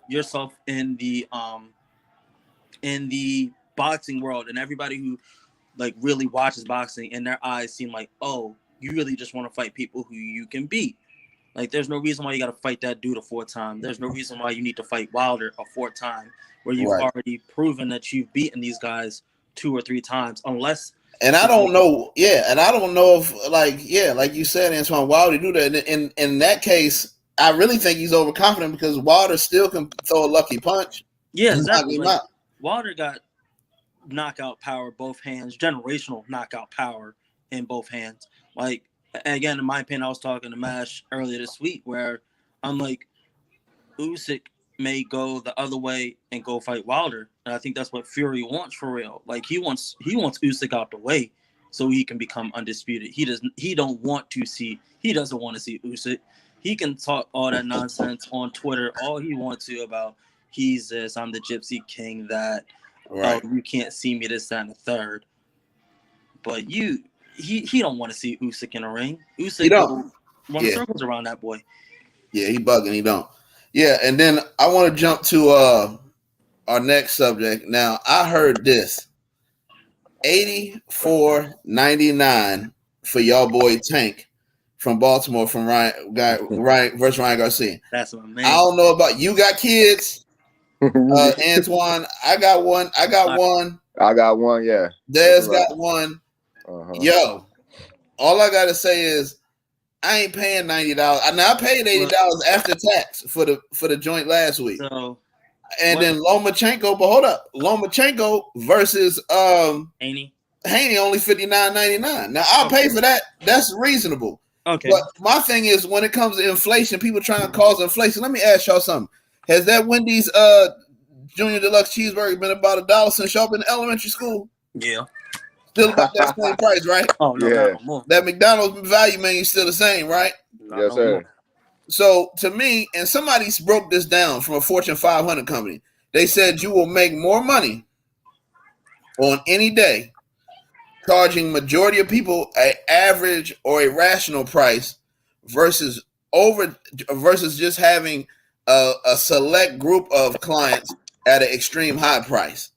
yourself in the boxing world, and everybody who like really watches boxing, and their eyes seem like, oh, you really just want to fight people who you can beat. Like, there's no reason why you got to fight that dude a fourth time. There's no reason why you need to fight Wilder a fourth time, where you've already proven that you've beaten these guys 2 or 3 times, unless. And I don't know, and I don't know if, like you said, Antoine Wilder do that. In that case, I really think he's overconfident because Wilder still can throw a lucky punch. Yeah, exactly. Like, Wilder got knockout power both hands, generational knockout power in both hands. Like, again, in my opinion, I was talking to Mash earlier this week where I'm like, Usyk may go the other way and go fight Wilder, and I think that's what Fury wants for real. Like, he wants Usyk out the way so he can become undisputed. He doesn't want to see Usyk. He can talk all that nonsense on Twitter all he wants to about he's this, I'm the Gypsy King, that you can't see me, this, that, and the third. But he don't want to see Usyk in a ring. Usyk don't run circles around that boy. Yeah, he bugging. He don't. Yeah, and then I want to jump to our next subject. Now, I heard this. $84.99 for y'all boy Tank from Baltimore from Ryan versus Ryan Garcia. That's amazing. I don't know about you. Got kids, Antoine? I got one. I got one. Yeah. Dez got one. Yo, all I gotta say is I ain't paying $90. Now I paid $80 after tax for the joint last week. Then Lomachenko, but hold up, Lomachenko versus Haney only $59.99. Now I'll pay for that. That's reasonable. Okay. But my thing is when it comes to inflation, people trying to cause inflation. Let me ask y'all something. Has that Wendy's Junior Deluxe cheeseburger been about $1 since y'all been in elementary school? Yeah. Still about that same price, right? Oh no, yeah. No more. That McDonald's value menu is still the same, right? Yes, sir. So to me, and somebody broke this down from a Fortune 500 company. They said you will make more money on any day charging majority of people an average or a rational price versus just having a select group of clients at an extreme high price.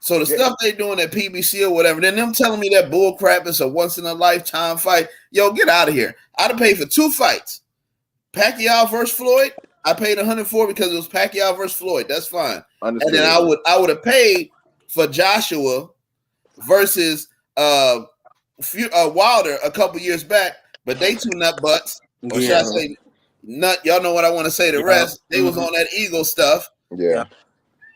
So the stuff they doing at PBC or whatever, then them telling me that bull crap is a once in a lifetime fight. Yo, get out of here. I'd have paid for 2 fights. Pacquiao versus Floyd. I paid $104 because it was Pacquiao versus Floyd. That's fine. Understood. And then I would have paid for Joshua versus Wilder a couple years back, but they 2 nut butts. Or should I say nut? Y'all know what I want to say. The rest, they was on that Eagle stuff. Yeah.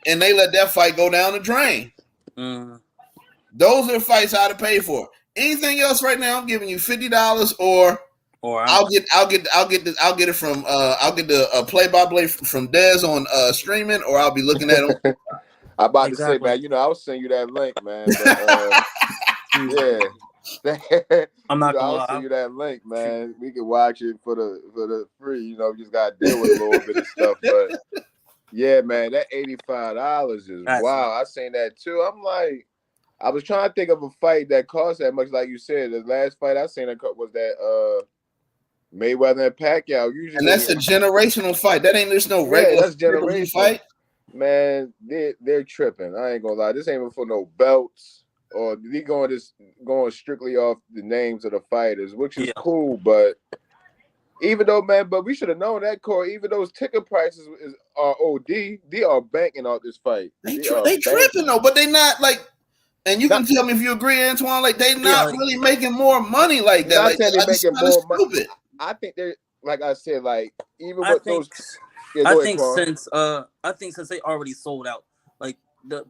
And they let that fight go down the drain. Those are the fights I'd have paid for. Anything else right now, I'm giving you $50 or I'll get it from I'll get the play-by-play from Dez on streaming, or I'll be looking at them. I'm about to say, man, I was sending you that link, man. But, I'm not gonna I'll lie. send you that link, man. We can watch it for the free. We just gotta deal with a little bit of stuff, but yeah, man, that $85 is wow. I seen that too. I'm like, I was trying to think of a fight that cost that much, like you said. The last fight I seen was that Mayweather and Pacquiao. Usually, and that's a generational fight. There's no regular that's generational fight. Man, they're tripping. I ain't gonna lie. This ain't even for no belts, or they going strictly off the names of the fighters, which is cool. But even though, man, we should have known that, Corey. Even those ticket prices are OD. They are banking on this fight. They tripping though, but they not like. And you can tell me if you agree, Antoine. Like they not really making more money like that. Like, they're making more money. Stupid. I think they're, like I said, like even I with think, those. I think since they already sold out, like the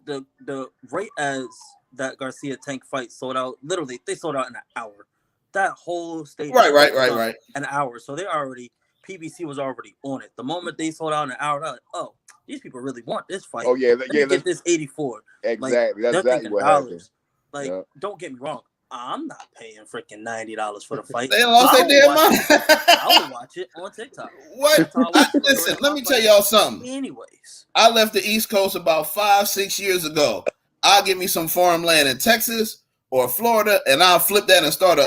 rate as that Garcia Tank fight sold out. Literally, they sold out in an hour. That whole stadium, right. An hour. So PBC was already on it. The moment they sold out in an hour, they're like, oh, these people really want this fight. Oh yeah, Let me get this 84. Exactly, like, that's exactly what happened. Like, don't get me wrong. I'm not paying freaking $90 for the fight. They lost their damn mind. I would watch it on TikTok. What? Listen, let me tell y'all something. Anyways, I left the East Coast about 5-6 years ago. I'll give me some farmland in Texas or Florida, and I'll flip that and start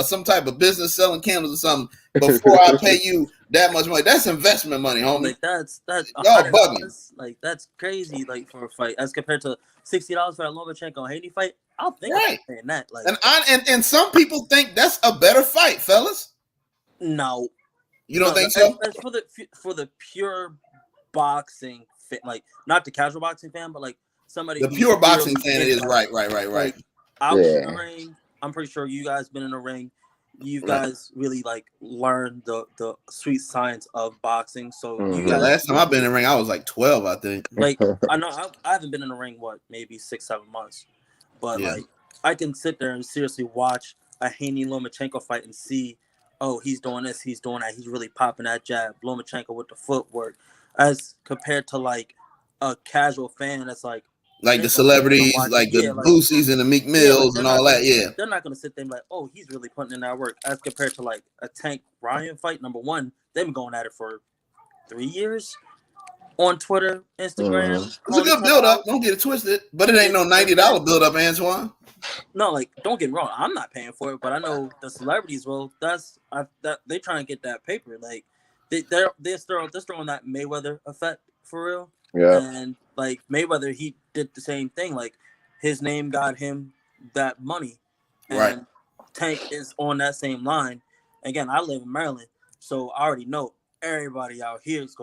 some type of business selling candles or something before I pay you that much money. That's investment money, homie. Like that's y'all bugging. Like that's crazy. Like for a fight as compared to $60 for a Lomachenko Haney fight. I'll think Right. about paying that. Like, and some people think that's a better fight, fellas. No, you don't think so? As for the pure boxing fan, like not the casual boxing fan, but like somebody the pure boxing fan. It is right. Like, I was in the ring. I'm pretty sure you guys been in the ring. You guys really like learned the sweet science of boxing. So you guys, last time I've been in the ring, I was like 12, I think. Like I know I haven't been in the ring maybe 6-7 months, but like I can sit there and seriously watch a Haney Lomachenko fight and see, oh, he's doing this, he's doing that, he's really popping that jab. Lomachenko with the footwork, as compared to like a casual fan that's like the celebrities, like the Boosies and the Meek Mills and all that. Yeah, they're not gonna sit there and be like, oh, he's really putting in that work. As compared to like a Tank Ryan fight, number one, they've been going at it for 3 years on Twitter, Instagram. It's a good build up. Don't get it twisted, but it ain't no $90 build up, Antoine. No, like don't get me wrong, I'm not paying for it, but I know the celebrities will. They trying to get that paper. Like they're throwing that Mayweather effect for real. Yeah. And like Mayweather, he did the same thing. Like his name got him that money. And right. Tank is on that same line. Again, I live in Maryland, so I already know everybody out here is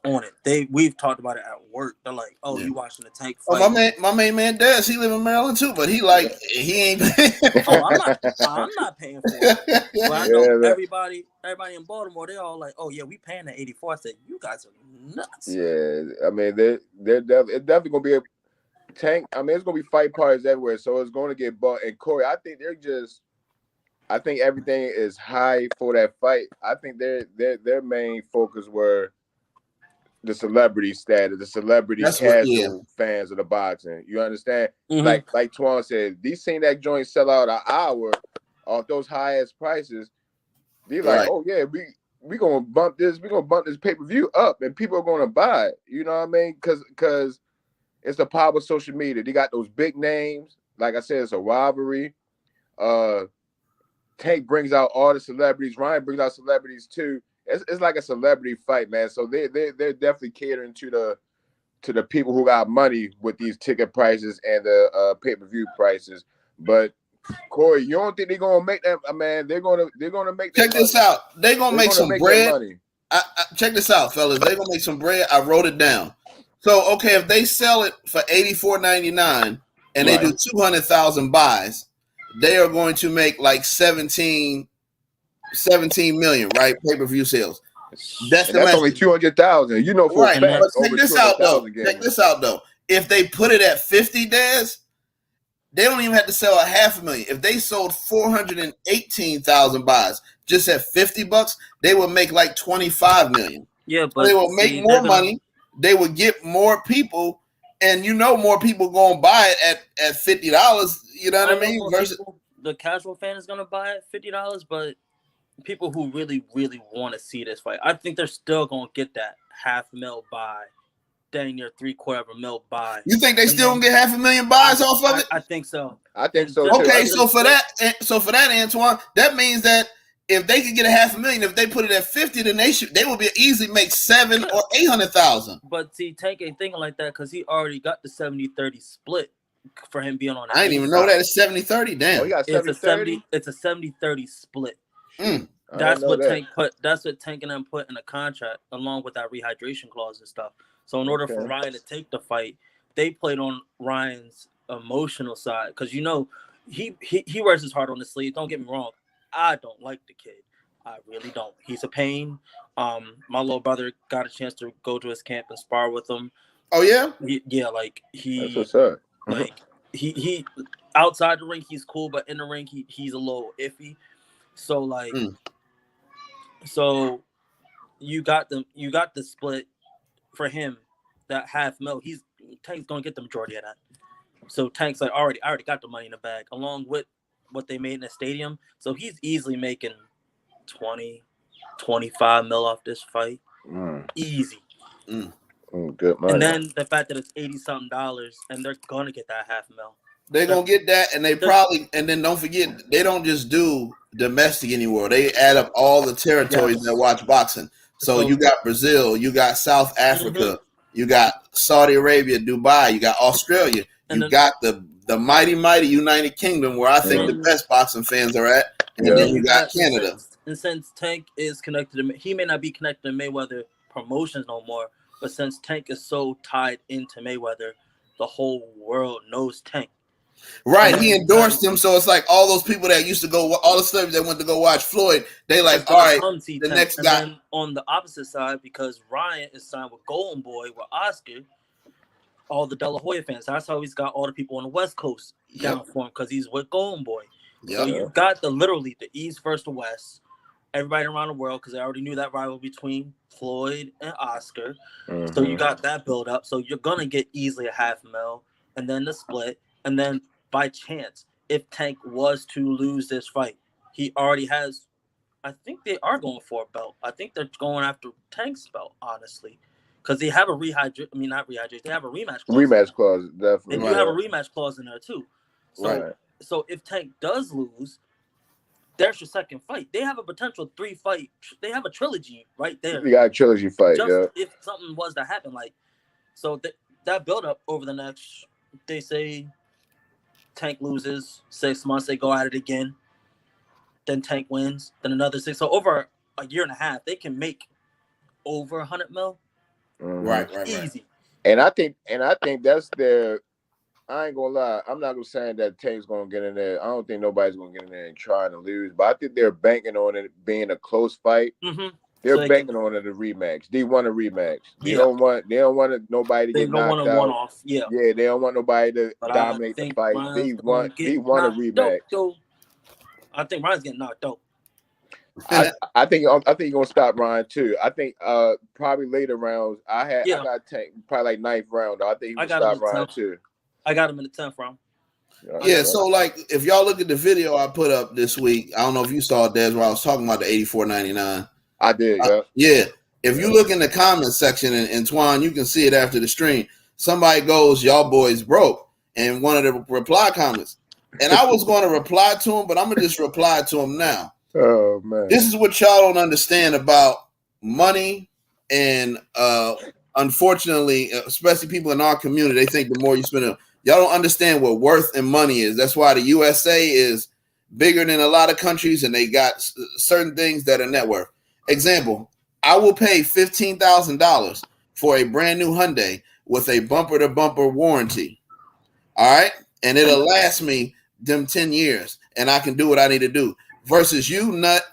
on it. We've talked about it at work. They're like, "Oh, you watching the Tank fight?" Oh, my main man Daz, he live in Maryland too, but he ain't. I'm not paying for it. But I know everybody in Baltimore, they all like, "Oh yeah, we paying the 84." I said, "You guys are nuts." Yeah, I mean, it's definitely gonna be a Tank. I mean, it's gonna be fight parties everywhere, so it's going to get bought. And Corey, I think everything is high for that fight. I think their main focus were the celebrity status, the celebrity casual fans of the boxing. You understand? Like Twan said, these seen that joint sell out an hour off those high ass prices. They're like, oh yeah, we gonna bump this pay-per-view up, and people are gonna buy it. You know what I mean? Because it's the power of social media. They got those big names. Like I said, it's a rivalry. Tank brings out all the celebrities. Ryan brings out celebrities too. It's like a celebrity fight, man. So they're definitely catering to the people who got money with these ticket prices and the pay-per-view prices. But Corey, you don't think they're gonna make that? Man, they're gonna make. Check this out. They're gonna make some bread. Check this out, fellas. They're gonna make some bread. I wrote it down. So okay, if they sell it for $84.99 and they do 200,000 buys, they are going to make like 17 million, right? Pay-per-view sales. That's only 200,000. You know, for a fact. But check this out though. If they put it at 50, Dez, they don't even have to sell 500,000. If they sold 418,000 buys just at $50, they would make like 25 million. Yeah, but they will make more money. They would get more people, and more people gonna buy it at $50. You know what I mean? Versus the casual fan is gonna buy it $50, but people who really, really want to see this fight, I think they're still gonna get that $500,000 buy, dang near $750,000 buy. You think they still gonna get 500,000 buys off of it? I think so. I think so. Okay, so for that, Antoine, that means that if they could get 500,000, if they put it at 50, then they would be easily make 700,000 or 800,000. But see, Tank ain't thinking like that because he already got the 70-30 split for him being on that. I didn't even know that it's 70-30. Damn. Oh, he got 70-30? It's a 70-30 split. That's what Tank put. That's what Tank and them put in the contract, along with that rehydration clause and stuff. So in order for Ryan to take the fight, they played on Ryan's emotional side because he wears his heart on his sleeve. Don't get me wrong, I don't like the kid. I really don't. He's a pain. My little brother got a chance to go to his camp and spar with him. Oh yeah, That's what's up. Like he outside the ring he's cool, but in the ring he's a little iffy. So like, so you got the split for him, that $500,000. Tank's gonna get the majority of that. So Tank's like, I already got the money in the bag, along with what they made in the stadium. So he's easily making 20-25 mil off this fight. Easy. Good money. And then the fact that it's $80-something and they're gonna get that $500,000. They're gonna get that, and they probably, and then don't forget, they don't just do domestic anymore. They add up all the territories that watch boxing. So you got Brazil, you got South Africa, you got Saudi Arabia, Dubai, you got Australia, you got the mighty United Kingdom, where I think the best boxing fans are at, and then you got Canada. And since Tank is connected to, he may not be connected to Mayweather promotions no more, but since Tank is so tied into Mayweather, the whole world knows Tank. Right, he endorsed him, so it's like all those people that used to go, all the celebrities that went to go watch Floyd, they like, all right, the next guy. And then on the opposite side, because Ryan is signed with Golden Boy with Oscar, all the De La Hoya fans, that's how he's got all the people on the West Coast down for him, because he's with Golden Boy. So you got literally the East versus the West, everybody around the world, because I already knew that rival between Floyd and Oscar. So you got that build up. So you're gonna get easily a $500,000, and then the split, and then by chance, if Tank was to lose this fight, he already has. I think they are going for a belt. I think they're going after Tank's belt, honestly, because they have a They have a rematch clause. Rematch clause, definitely. And you have a rematch clause in there too. So, so if Tank does lose, there's your second fight. They have a potential 3-fight. They have a trilogy right there. You got a trilogy fight. Just if something was to happen, like, so that build up over the next, they say. Tank loses 6 months, they go at it again. Then Tank wins, then another 6. So over a year and a half, they can make over $100 million. Right. Easy. And I think that's their. I ain't gonna lie. I'm not gonna say that Tank's gonna get in there. I don't think nobody's gonna get in there and trying to lose. But I think they're banking on it being a close fight. They're banking on it a rematch. They want a rematch. They don't want nobody to get knocked out. They don't want a one-off. Yeah, they don't want nobody to dominate the fight. They want a rematch. I think Ryan's getting knocked out. I think you're gonna stop Ryan too. I think probably later rounds. I got Tank probably like 9th round. I think he stop Ryan too. I got him in the 10th round. Yeah, so like if y'all look at the video I put up this week, I don't know if you saw it, Des, where I was talking about the 84.99. I did, If you look in the comment section, and Twan, you can see it after the stream. Somebody goes, "Y'all boys broke," and one of the reply comments. And I was going to reply to him, but I'm gonna just reply to him now. Oh man, this is what y'all don't understand about money, and unfortunately, especially people in our community, they think the more you spend, y'all don't understand what worth and money is. That's why the USA is bigger than a lot of countries, and they got certain things that are net worth. Example, I will pay $15,000 for a brand new Hyundai with a bumper-to-bumper warranty. All right? And it'll last me them 10 years, and I can do what I need to do. Versus you, nut,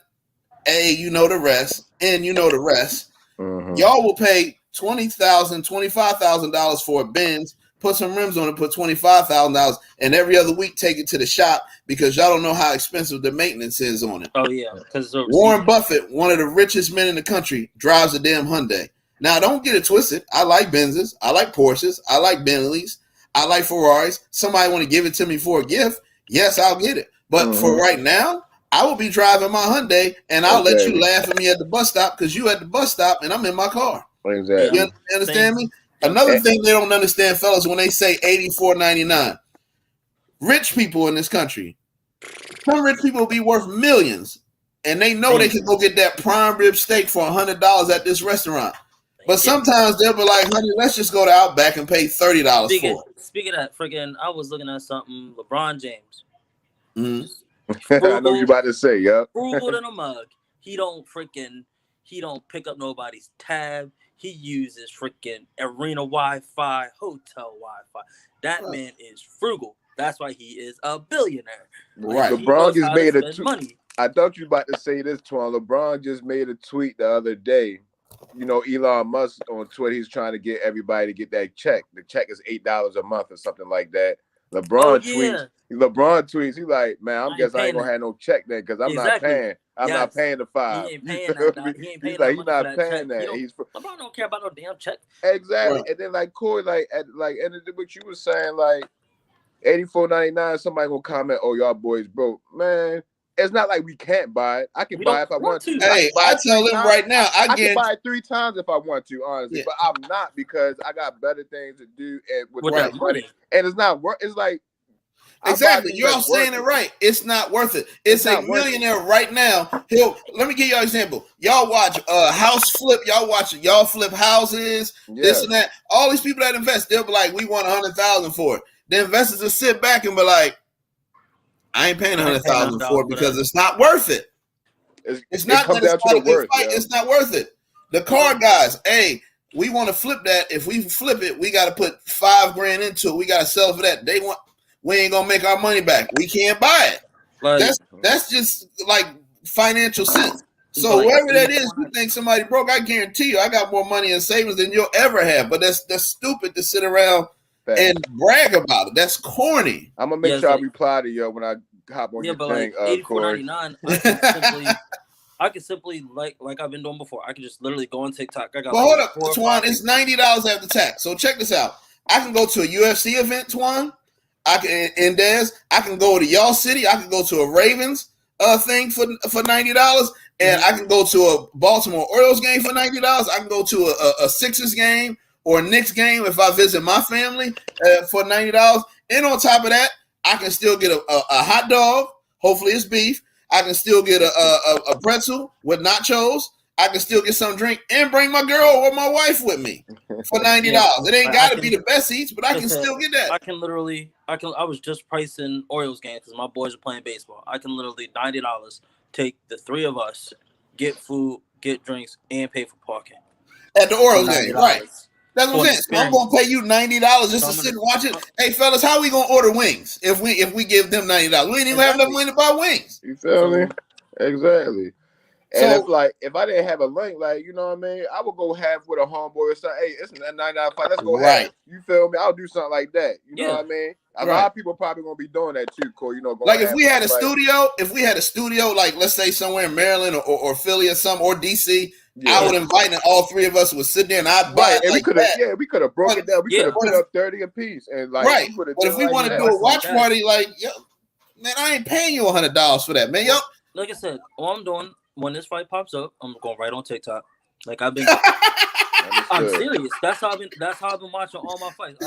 A, you know the rest, and you know the rest. Y'all will pay $20,000, $25,000 for a Benz, put some rims on it, put $25,000, and every other week take it to the shop because y'all don't know how expensive the maintenance is on it. Oh yeah, because Warren Buffett, one of the richest men in the country, drives a damn Hyundai. Now, don't get it twisted. I like Benzes, I like Porsches, I like Bentleys, I like Ferraris. Somebody want to give it to me for a gift? Yes, I'll get it. But for right now, I will be driving my Hyundai, and I'll let you laugh at me at the bus stop because you at the bus stop and I'm in my car. Exactly. You understand me? Another thing they don't understand, fellas, when they say $84.99, rich people in this country, some rich people be worth millions, and they know they can go get that prime rib steak for $100 at this restaurant. But sometimes they'll be like, honey, let's just go to Outback and pay $30 for it. Speaking of that, freaking, I was looking at something, LeBron James. I know what you're about to say, Frugal than a mug. He don't pick up nobody's tab. He uses freaking arena Wi-Fi, hotel Wi-Fi. That man is frugal. That's why he is a billionaire. Right. LeBron just made a tweet. I thought you were about to say this, Twan. LeBron just made a tweet the other day. You know, Elon Musk on Twitter, he's trying to get everybody to get that check. The check is $8 a month or something like that. LeBron tweets. He's like, man, I guess I ain't gonna have no check then because I'm not paying. I'm not paying the $5. He ain't paying that. He ain't paying he's like, he's not paying that. LeBron don't care about no damn check. Exactly. Right. And then like Corey, and what you was saying, like $84.99. Somebody gonna comment, "Oh, y'all boys broke." Man, it's not like we can't buy it. I can buy it if I want to. Hey, I tell them right now, I can buy it 3 times if I want to, honestly. But I'm not because I got better things to do with that money. And it's not work. It's like Exactly. You're all saying it right. It's not worth it. It's a millionaire right now. Let me give y'all an example. Y'all watch House Flip. Y'all flip houses, this and that. All these people that invest, they'll be like, we want $100,000 for it. The investors will sit back and be like, I ain't paying $100,000 for it because it's not worth it. It's not that it's not a good fight. It's not worth it. The car guys, hey, we want to flip that. If we flip it, we got to put $5,000 into it. We got to sell for that. We ain't gonna make our money back. We can't buy it. Like, that's just like financial sense. So whoever that is, who thinks somebody broke, I guarantee you, I got more money in savings than you'll ever have. But that's stupid to sit around and brag about it. That's corny. I'm gonna make sure I reply to you when I hop on your thing. $84.99. I can simply like I've been doing before. I can just literally go on TikTok. Hold up, Twan. It's $90 after tax. So check this out. I can go to a UFC event, Twan. I can go to y'all city. I can go to a Ravens thing for $90, and I can go to a Baltimore Orioles game for $90. I can go to a Sixers game or a Knicks game if I visit my family for $90. And on top of that, I can still get a hot dog. Hopefully it's beef. I can still get a pretzel with nachos. I can still get some drink and bring my girl or my wife with me for $90. It ain't got to be the best seats, but I can still get that. I was just pricing Orioles games because my boys are playing baseball. I can literally $90 take the three of us, get food, get drinks, and pay for parking at the Orioles game, right? That's what I'm saying. So I'm gonna pay you $90 just to sit and watch it. Hey fellas, how we gonna order wings if we give them $90? We ain't even have enough money to buy wings. You feel me? Exactly. And it's like, if I didn't have a link, like, you know what I mean, I would go half with a homeboy or something. Hey, it's a $99 fight. Let's go half. You feel me? I'll do something like that. You know what I mean? A lot of people probably gonna be doing that too, Corey. You know, like if we had a studio, like let's say somewhere in Maryland or Philly or something or DC, I would invite, and all three of us would sit there and I'd buy it. And we could have broke it down. We could have put up 30 a piece, and like, but if we want to do a watch party, like, yo, man, I ain't paying you $100 for that, man. Yo, like I said, all I'm doing when this fight pops up, I'm going right on TikTok. Like I've been. I'm serious. That's how I've been watching all my fights.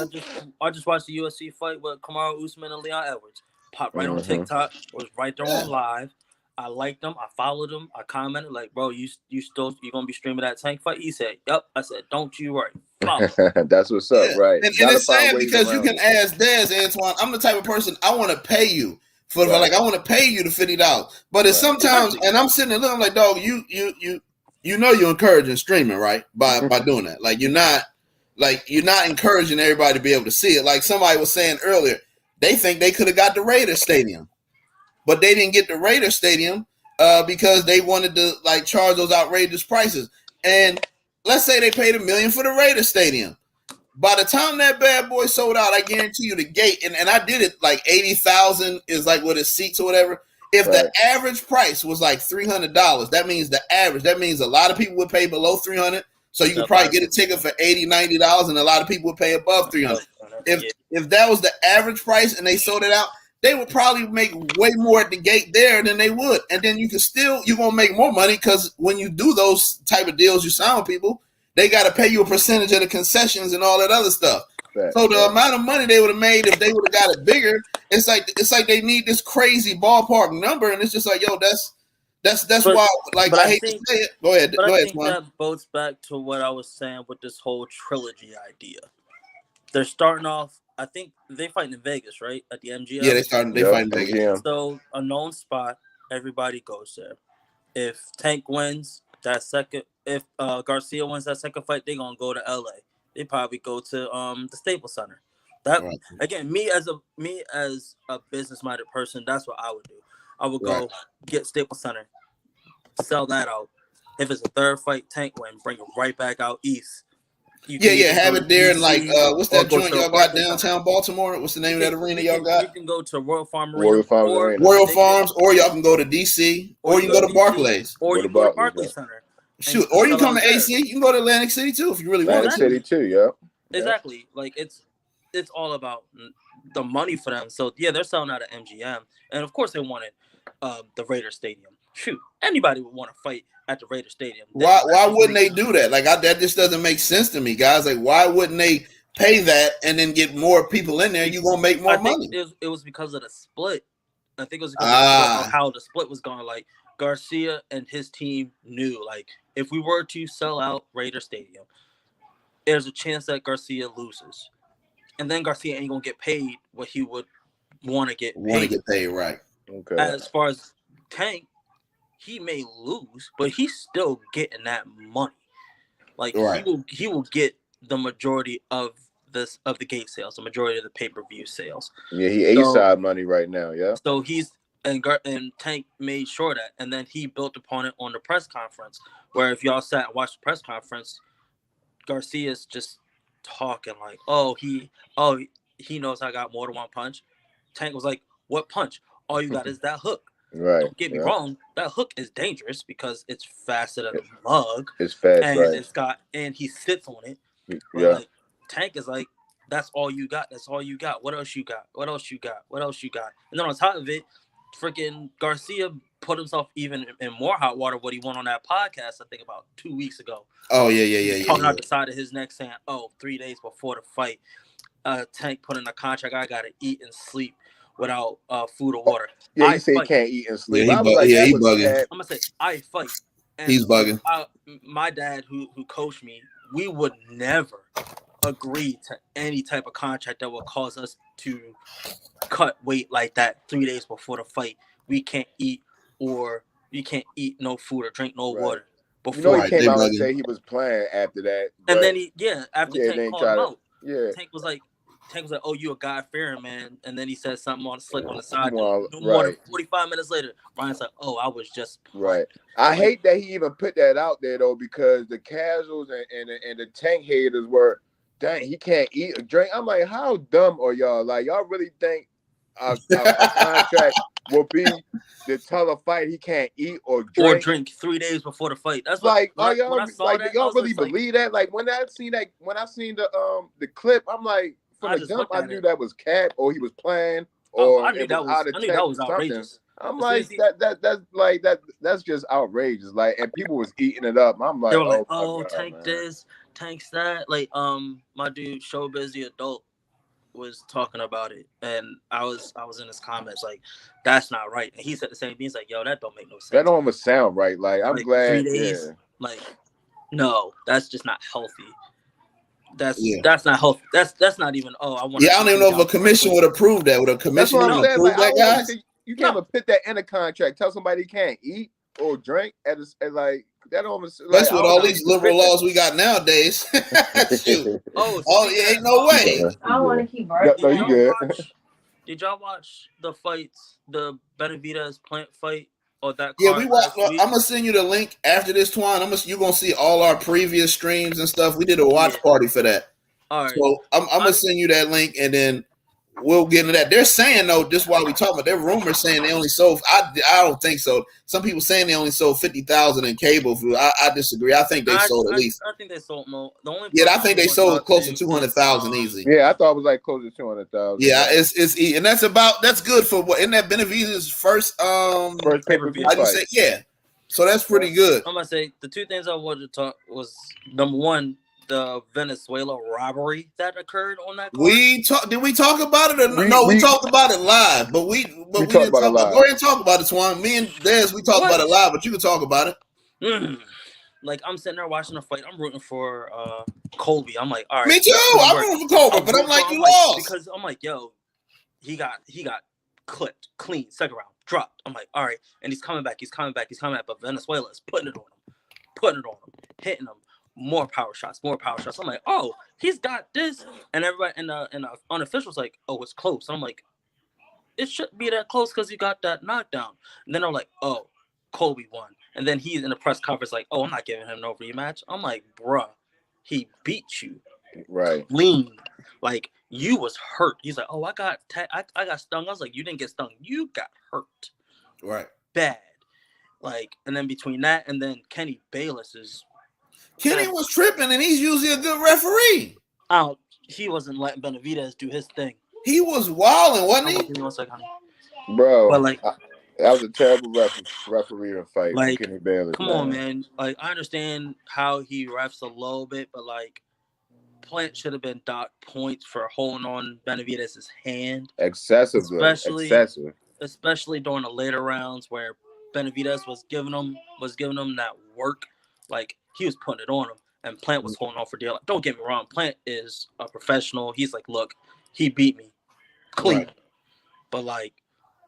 I just watched the UFC fight with Kamaru Usman and Leon Edwards. Pop right on TikTok. Was right there on live. I liked them. I followed them. I commented like, bro, you gonna be streaming that Tank fight? He said, yep. I said, don't you worry. That's what's up, right? And it's sad because you can ask Dez, Antoine. I'm the type of person I want to pay you. I want to pay you the $50, but it's sometimes, and I'm sitting there looking, I'm like, dog, you know you're encouraging streaming, right? By doing that, like you're not encouraging everybody to be able to see it. Like somebody was saying earlier, they think they could have got the Raiders Stadium, but they didn't get the Raiders Stadium because they wanted to like charge those outrageous prices. And let's say they paid $1 million for the Raiders Stadium. By the time that bad boy sold out, I guarantee you the gate, and I did it like 80,000 is like what it seats or whatever. If the average price was like $300, that means that means a lot of people would pay below $300. So you could probably get a ticket for $80, $90, and a lot of people would pay above $300. If that was the average price and they sold it out, they would probably make way more at the gate there than they would. And then you're gonna make more money because when you do those type of deals, you sign with people, they got to pay you a percentage of the concessions and all that other stuff. So the amount of money they would have made if they would have got it bigger, it's like they need this crazy ballpark number, and it's just like, yo, that's why. Like I hate to say it. Go ahead. But I think that bodes back to what I was saying with this whole trilogy idea. They're starting off. I think they fighting in Vegas, right? At the MGM. Yeah, they fighting Vegas. So a known spot, everybody goes there. If Tank wins that second, if Garcia wins that second fight, they're gonna go to LA. They probably go to the Staples Center. Again, me as a business-minded person, that's what I would do. I would go get Staples Center, sell that out. If it's a third fight, Tank win, bring it right back out east. Have it there and like what's that joint y'all got downtown Baltimore? What's the name of that arena y'all got? You can go to Royal Farms Arena, Royal Farms, or y'all can go to DC, or you can go to Barclays, or you can go to Barclays Center. Shoot, or you come to AC. You can go to Atlantic City too if you really want to. Atlantic City too, yeah. Exactly. Like it's all about the money for them. So yeah, they're selling out of MGM, and of course they wanted the Raiders Stadium. Shoot, anybody would want to fight at the Raiders Stadium. Why wouldn't they do that? Like that just doesn't make sense to me, guys. Like why wouldn't they pay that and then get more people in there, you're gonna make more money. It was because of the split. I think it was because of how the split was going. Like Garcia and his team knew, like, if we were to sell out Raider Stadium, there's a chance that Garcia loses, and then Garcia ain't gonna get paid what he would want to get paid. Want to get paid, right? Okay. As far as Tank, he may lose, but he's still getting that money. Like he will get the majority of the gate sales, the majority of the pay-per-view sales. Yeah, he A-side money right now, yeah. So and Tank made sure that, and then he built upon it on the press conference, where if y'all sat and watched the press conference, Garcia's just talking like, he knows I got more than one punch. Tank was like, what punch? All you got is that hook. Right. Don't get me wrong, that hook is dangerous because it's faster than a mug. It's fast, and right. and he sits on it. Yeah. Like, Tank is like, that's all you got. That's all you got. What else you got? What else you got? What else you got? And then on top of it, freaking Garcia put himself even in more hot water what he went on that podcast, I think about 2 weeks ago. Oh, yeah. Talking out the side of his neck saying, 3 days before the fight, Tank put in a contract, I got to eat and sleep without food or water. Yeah, he said he can't eat and sleep. Yeah, he bugging. I'm going to say, I fight. And he's bugging. My dad, who coached me, we would never agree to any type of contract that would cause us to cut weight like that 3 days before the fight. We can't eat no food or drink no water. Before he came out and said he was playing after that. And then after Tank called him out, Tank was like, oh, you a God-fearing man. And then he said something on slick on the side. More than 45 minutes later, Ryan's like, I was just playing. Right. I hate that he even put that out there, though, because the casuals and the Tank haters were, dang, he can't eat or drink. I'm like, how dumb are y'all? Like, y'all really think a contract will be to tell a fight he can't eat or drink 3 days before the fight? That's like, what, y'all like, y'all really believe that? Like, when I seen the clip, I'm like, from the jump, I knew that was cat or he was playing or I knew that was outrageous. I'm like, that's just outrageous. Like, and people was eating it up. I'm like, they were like, Tank this, Tank's that. Like, my dude, Showbiz the Adult, was talking about it, and I was in his comments like, that's not right. And he said the same thing. He's like, yo, that don't make no sense. That don't even sound right. Like, I'm glad. 3 days, like, no, that's just not healthy. That's not healthy. That's not even. I want. Yeah, I don't even know if a commission would approve that. Would a commission approve that, guys? You can't even put that in a contract. Tell somebody he can't eat or drink at like that. Almost. That's what all these liberal laws we got nowadays. Shoot. Ain't no way. I don't want to keep working. No, you good. Did y'all watch the fights, the Benavidez Plant fight? Yeah, we watched. I'm gonna send you the link after this, Twan. You're gonna see all our previous streams and stuff. We did a watch party for that. All right. So I'm gonna send you that link, and then we'll get into that. They're saying though, just while we talking about, their rumors saying they only sold. I don't think so. Some people saying they only sold 50,000 in cable food. I disagree. I think they sold at least. I think they sold more. I think they sold close to 200,000 easy. Yeah, I thought it was like close to 200,000. Yeah, it's and that's good for what? Isn't that Benavidez's first pay-per-view fight? Yeah. So that's pretty good. I'm gonna say the two things I wanted to talk was, number one, the Venezuela robbery that occurred on that card. Did we talk about it? We talked about it live, but we didn't talk about it live. Go ahead and talk about it, Twan. Me and Dez, we talked about it live, but you can talk about it. Like, I'm sitting there watching the fight. I'm rooting for Colby. I'm like, all right. Me too. I'm rooting for Colby, but I'm like, you lost. Because I'm like, yo, he got clipped, clean, second round, dropped. I'm like, all right. And he's coming back. But Venezuela is putting it on him, hitting him. More power shots. I'm like, oh, he's got this. And everybody and the unofficial's like, oh, it's close. I'm like, it shouldn't be that close because he got that knockdown. And then I'm like, oh, Colby won. And then he's in the press conference like, oh, I'm not giving him no rematch. I'm like, bruh, he beat you. Right. Clean. Like, you was hurt. He's like, oh, I got stung. I was like, you didn't get stung. You got hurt. Right. Bad. Like, and then between that and then Kenny Bayless is. Kenny was tripping, and he's usually a good referee. He wasn't letting Benavidez do his thing. He was wilding, wasn't he? Give me 1 second. Bro, but like, that was a terrible referee fight. Like, Kenny Bayless. Come on, man. Like, I understand how he refs a little bit, but like, Plant should have been docked points for holding on Benavidez' hand. Excessive, especially during the later rounds where Benavidez was giving him that work. Like, he was putting it on him, and Plant was holding on for dear. Like, don't get me wrong, Plant is a professional. He's like, look, he beat me clean, right. But like,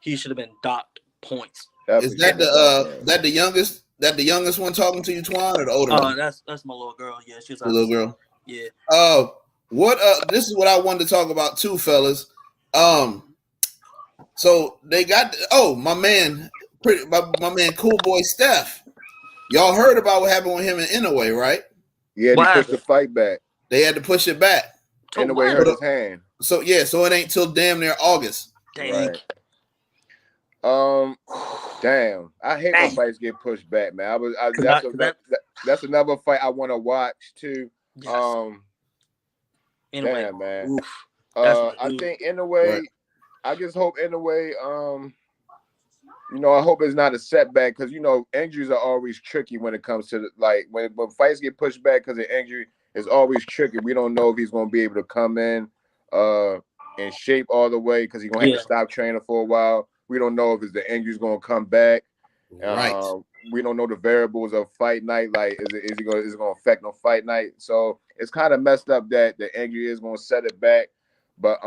he should have been docked points. Is that the youngest? That the youngest one talking to you, Twan, or the older one? That's my little girl. Yeah, she's the little girl. Yeah. What? This is what I wanted to talk about too, fellas. So they got my man, my man, Cool Boy Steph. Y'all heard about what happened with him and Inoue, right? Yeah, they pushed the fight back. They had to push it back. Inoue hurt his hand. So it ain't till damn near August. Dang. Right. Damn. I hate when fights get pushed back, man. That's another fight I want to watch too. Yes. Damn, man. Oof. I think Inoue. Right. I just hope Inoue. I hope it's not a setback because injuries are always tricky when it comes to when fights get pushed back because of injury. It's always tricky. We don't know if he's going to be able to come in shape all the way because he's going to have to stop training for a while. We don't know if the injury's going to come back. Right. We don't know the variables of fight night. Like, is it going to affect on fight night? So it's kind of messed up that the injury is going to set it back. But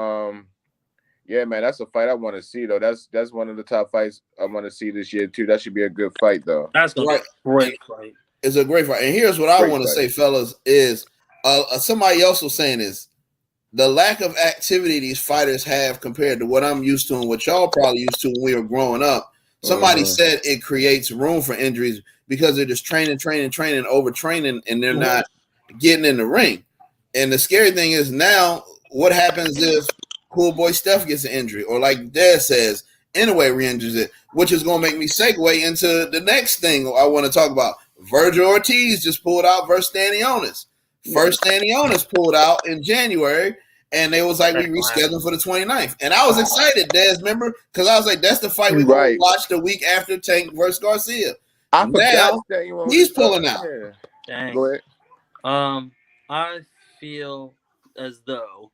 yeah, man, that's a fight I want to see though. That's one of the top fights I want to see this year too. That should be a good fight though. That's a great fight. It's a great fight. And here's what I want to say, fellas, is somebody else was saying is the lack of activity these fighters have compared to what I'm used to and what y'all probably used to when we were growing up. Somebody said it creates room for injuries because they're just training, overtraining, and they're not getting in the ring. And the scary thing is now, what happens if Cool Boy Steph gets an injury, or like Dad says, Inoue re-injures it, which is going to make me segue into the next thing I want to talk about. Virgil Ortiz just pulled out versus Stanionis. First Stanionis pulled out in January, and they was like, we rescheduled for the 29th. And I was excited, Dez, remember? Because I was like, that's the fight we're going to watch the week after Tank versus Garcia. Now, he's pulling out. Dang. Go ahead. I feel as though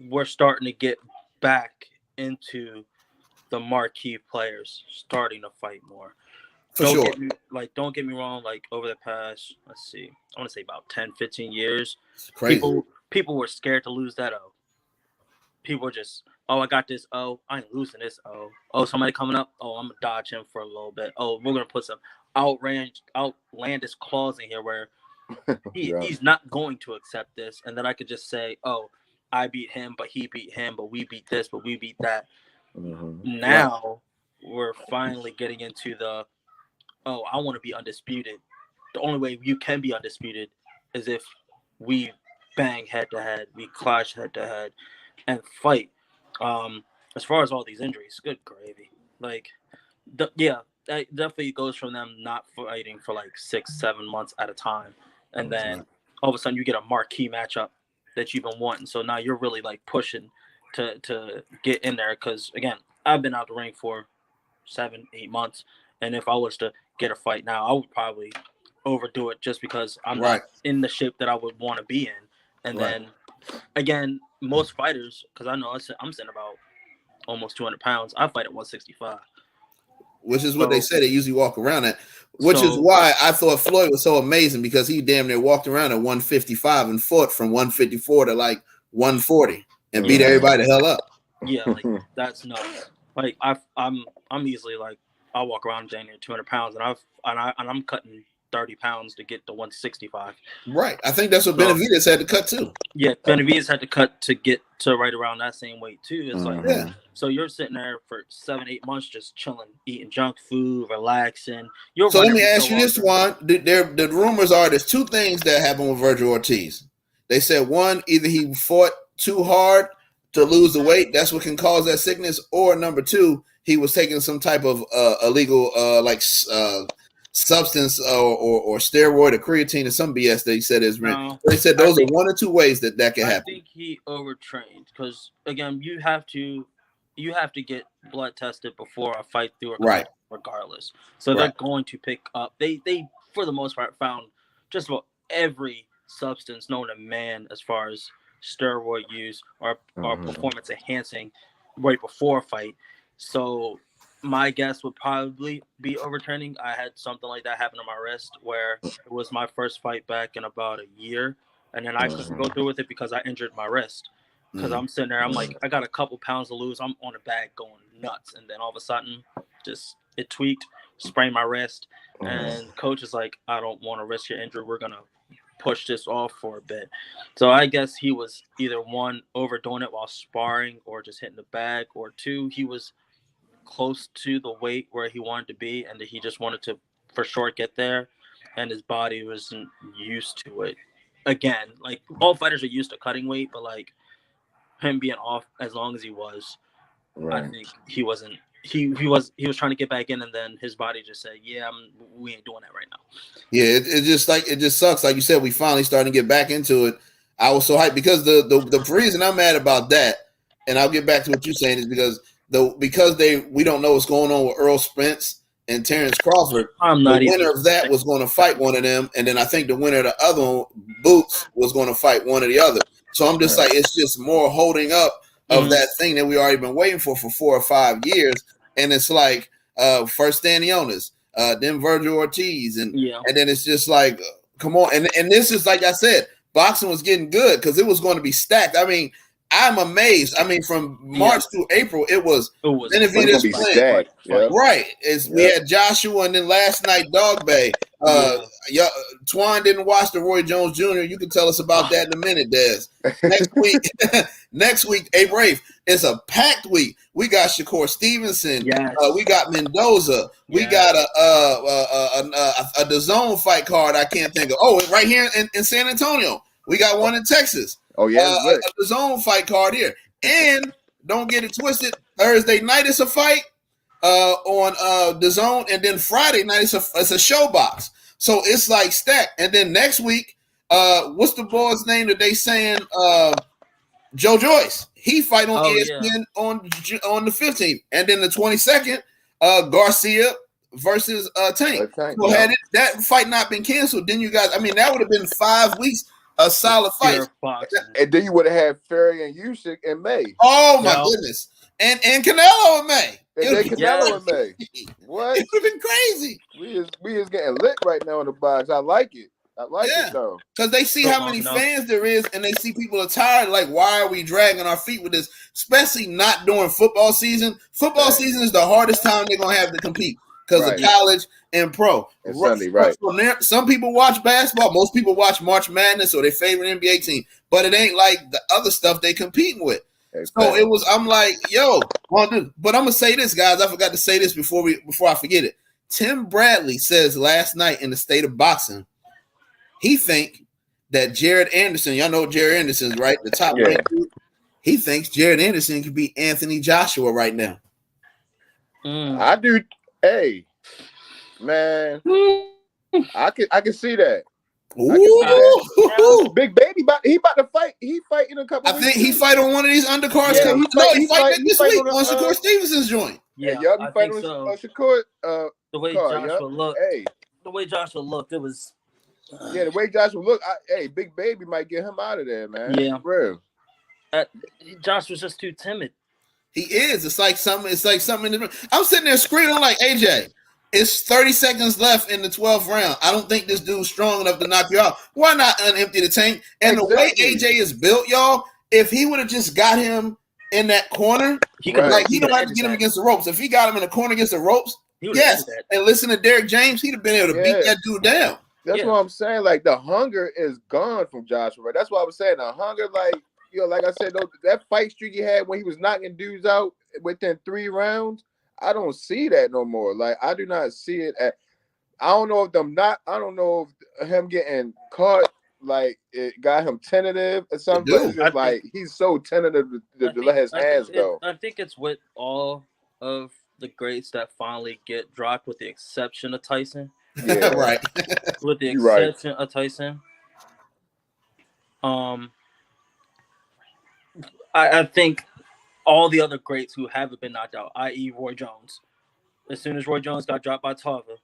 we're starting to get back into the marquee players starting to fight more. Don't get me wrong, like over the past, I want to say about 10, 15 years, people were scared to lose that O. People were just, I got this O. I ain't losing this O. Oh, somebody coming up. Oh, I'm going to dodge him for a little bit. Oh, we're going to put some outlandish clause in here where he's not going to accept this. And then I could just say, oh, I beat him, but he beat him, but we beat this, but we beat that. Mm-hmm. Now we're finally getting into the, I want to be undisputed. The only way you can be undisputed is if we bang head-to-head, we clash head-to-head, and fight. As far as all these injuries, good gravy. Like, that definitely goes from them not fighting for like 6-7 months at a time, and then all of a sudden you get a marquee matchup that you've been wanting. So now you're really like pushing to get in there. Because again, I've been out the ring for 7-8 months, and if I was to get a fight now, I would probably overdo it just because I'm not in the shape that I would want to be in. And then again, most fighters, because I know I'm sitting about almost 200 pounds. I fight at 165. Which is what they say they usually walk around at. Which is why I thought Floyd was so amazing, because he damn near walked around at 155 and fought from 154 to like 140 and beat everybody the hell up. Yeah, like that's nuts. Like I'm easily like, I'll walk around damn near 200 pounds, and I'm cutting 30 pounds to get to 165. Right. I think that's what Benavidez had to cut too. Yeah, Benavidez had to cut to get to right around that same weight too. It's like, so you're sitting there for 7-8 months just chilling, eating junk food, relaxing. So let me ask you this one. The rumors are there's two things that happened with Virgil Ortiz. They said one, either he fought too hard to lose the weight, that's what can cause that sickness, or number two, he was taking some type of illegal substance or steroid or creatine or some BS that he said is real. No, they said those are one or two ways that can happen. I think he overtrained because again, you have to get blood tested before a fight through regardless. So they're going to pick up. They for the most part found just about every substance known to man as far as steroid use or performance enhancing right before a fight. So my guess would probably be overturning. I had something like that happen on my wrist where it was my first fight back in about a year, and then I couldn't go through with it because I injured my wrist. Because I'm sitting there, I'm like, I got a couple pounds to lose. I'm on the bag going nuts, and then all of a sudden, just it tweaked, sprained my wrist, and coach is like, I don't want to risk your injury. We're gonna push this off for a bit. So I guess he was either one, overdoing it while sparring, or just hitting the bag, or two, he was close to the weight where he wanted to be, and he just wanted to for sure get there, and his body wasn't used to it. Again, like all fighters are used to cutting weight, but like him being off as long as he was, I think he wasn't. He was trying to get back in, and then his body just said, "Yeah, we ain't doing that right now." Yeah, it just sucks. Like you said, we finally starting to get back into it. I was so hyped because the reason I'm mad about that, and I'll get back to what you're saying, is because we don't know what's going on with Earl Spence and Terrence Crawford. The winner of that was going to fight one of them, and then I think the winner of the other one, Boots, was going to fight one of the other. So I'm just like, it's just more holding up of that thing that we already been waiting for 4 or 5 years, and it's like first Stanionis, then Virgil Ortiz, and then it's just like, come on, and this is like I said, boxing was getting good because it was going to be stacked. I mean, I'm amazed. I mean, from March to April, it was Benavidez playing. Right. We had Joshua, and then last night, Dog Bay. Twan didn't watch the Roy Jones Jr. You can tell us about that in a minute, Des. Next week, April 8th, it's a packed week. We got Shakur Stevenson. We got Mendoza. We got a DAZN fight card I can't think of. Oh, right here in San Antonio. We got one in Texas. Oh, yeah. A DAZN fight card here. And don't get it twisted, Thursday night is a fight on DAZN, and then Friday night it's a show box. So it's like stacked. And then next week, what's the boy's name that they saying? Joe Joyce. He fight on ESPN on the 15th. And then the 22nd, Garcia versus Tank. So had that fight not been canceled, then you guys, I mean, that would have been 5 weeks. A solid fight, and then you would have had Fury and Usyk in May. Oh my goodness, and Canelo in May. And then Canelo in May. What? It would have been crazy. We is getting lit right now in the box. I like it. I like it though, because they see how many fans there is, and they see people are tired. Like, why are we dragging our feet with this? Especially not during football season. Football season is the hardest time they're gonna have to compete. Because of college and pro. And Sunday, right. Some people watch basketball. Most people watch March Madness or their favorite NBA team. But it ain't like the other stuff they competing with. Exactly. So it was, I'm like, yo. But I'm going to say this, guys. I forgot to say this before I forget it. Tim Bradley says last night in the State of Boxing, he think that Jared Anderson, y'all know Jared Anderson, right? The top ranked dude. He thinks Jared Anderson could be Anthony Joshua right now. I do. Hey, man, I can see that. Ooh. Big Baby, he about to fight. He fight in a couple. I think he fight on one of these undercards. He fight this week on Shakur Stevenson's joint. He fight on Shakur. The way Joshua looked. Hey, the way Joshua looked, it was. The way Joshua looked. Big Baby might get him out of there, man. Yeah, for real. Josh was just too timid. He is. It's like something. I'm sitting there screaming like, AJ, it's 30 seconds left in the 12th round. I don't think this dude's strong enough to knock you out. Why not unempty the tank? And the way AJ is built, y'all, if he would have just got him in that corner, he don't have to get him against the ropes. If he got him in the corner against the ropes, and listen to Derek James, he'd have been able to beat that dude down. That's what I'm saying. Like, the hunger is gone from Joshua. Right? That's what I was saying. The hunger, like I said, that fight streak he had when he was knocking dudes out within 3 rounds, I don't see that no more. Like, I do not see it. I don't know if him getting caught, like, it got him tentative or something. It's just like he's so tentative to let his hands go. I think it's with all of the greats that finally get dropped, with the exception of Tyson. Yeah, right. With the exception of Tyson. I think all the other greats who haven't been knocked out, i.e. Roy Jones, as soon as Roy Jones got dropped by Tarver,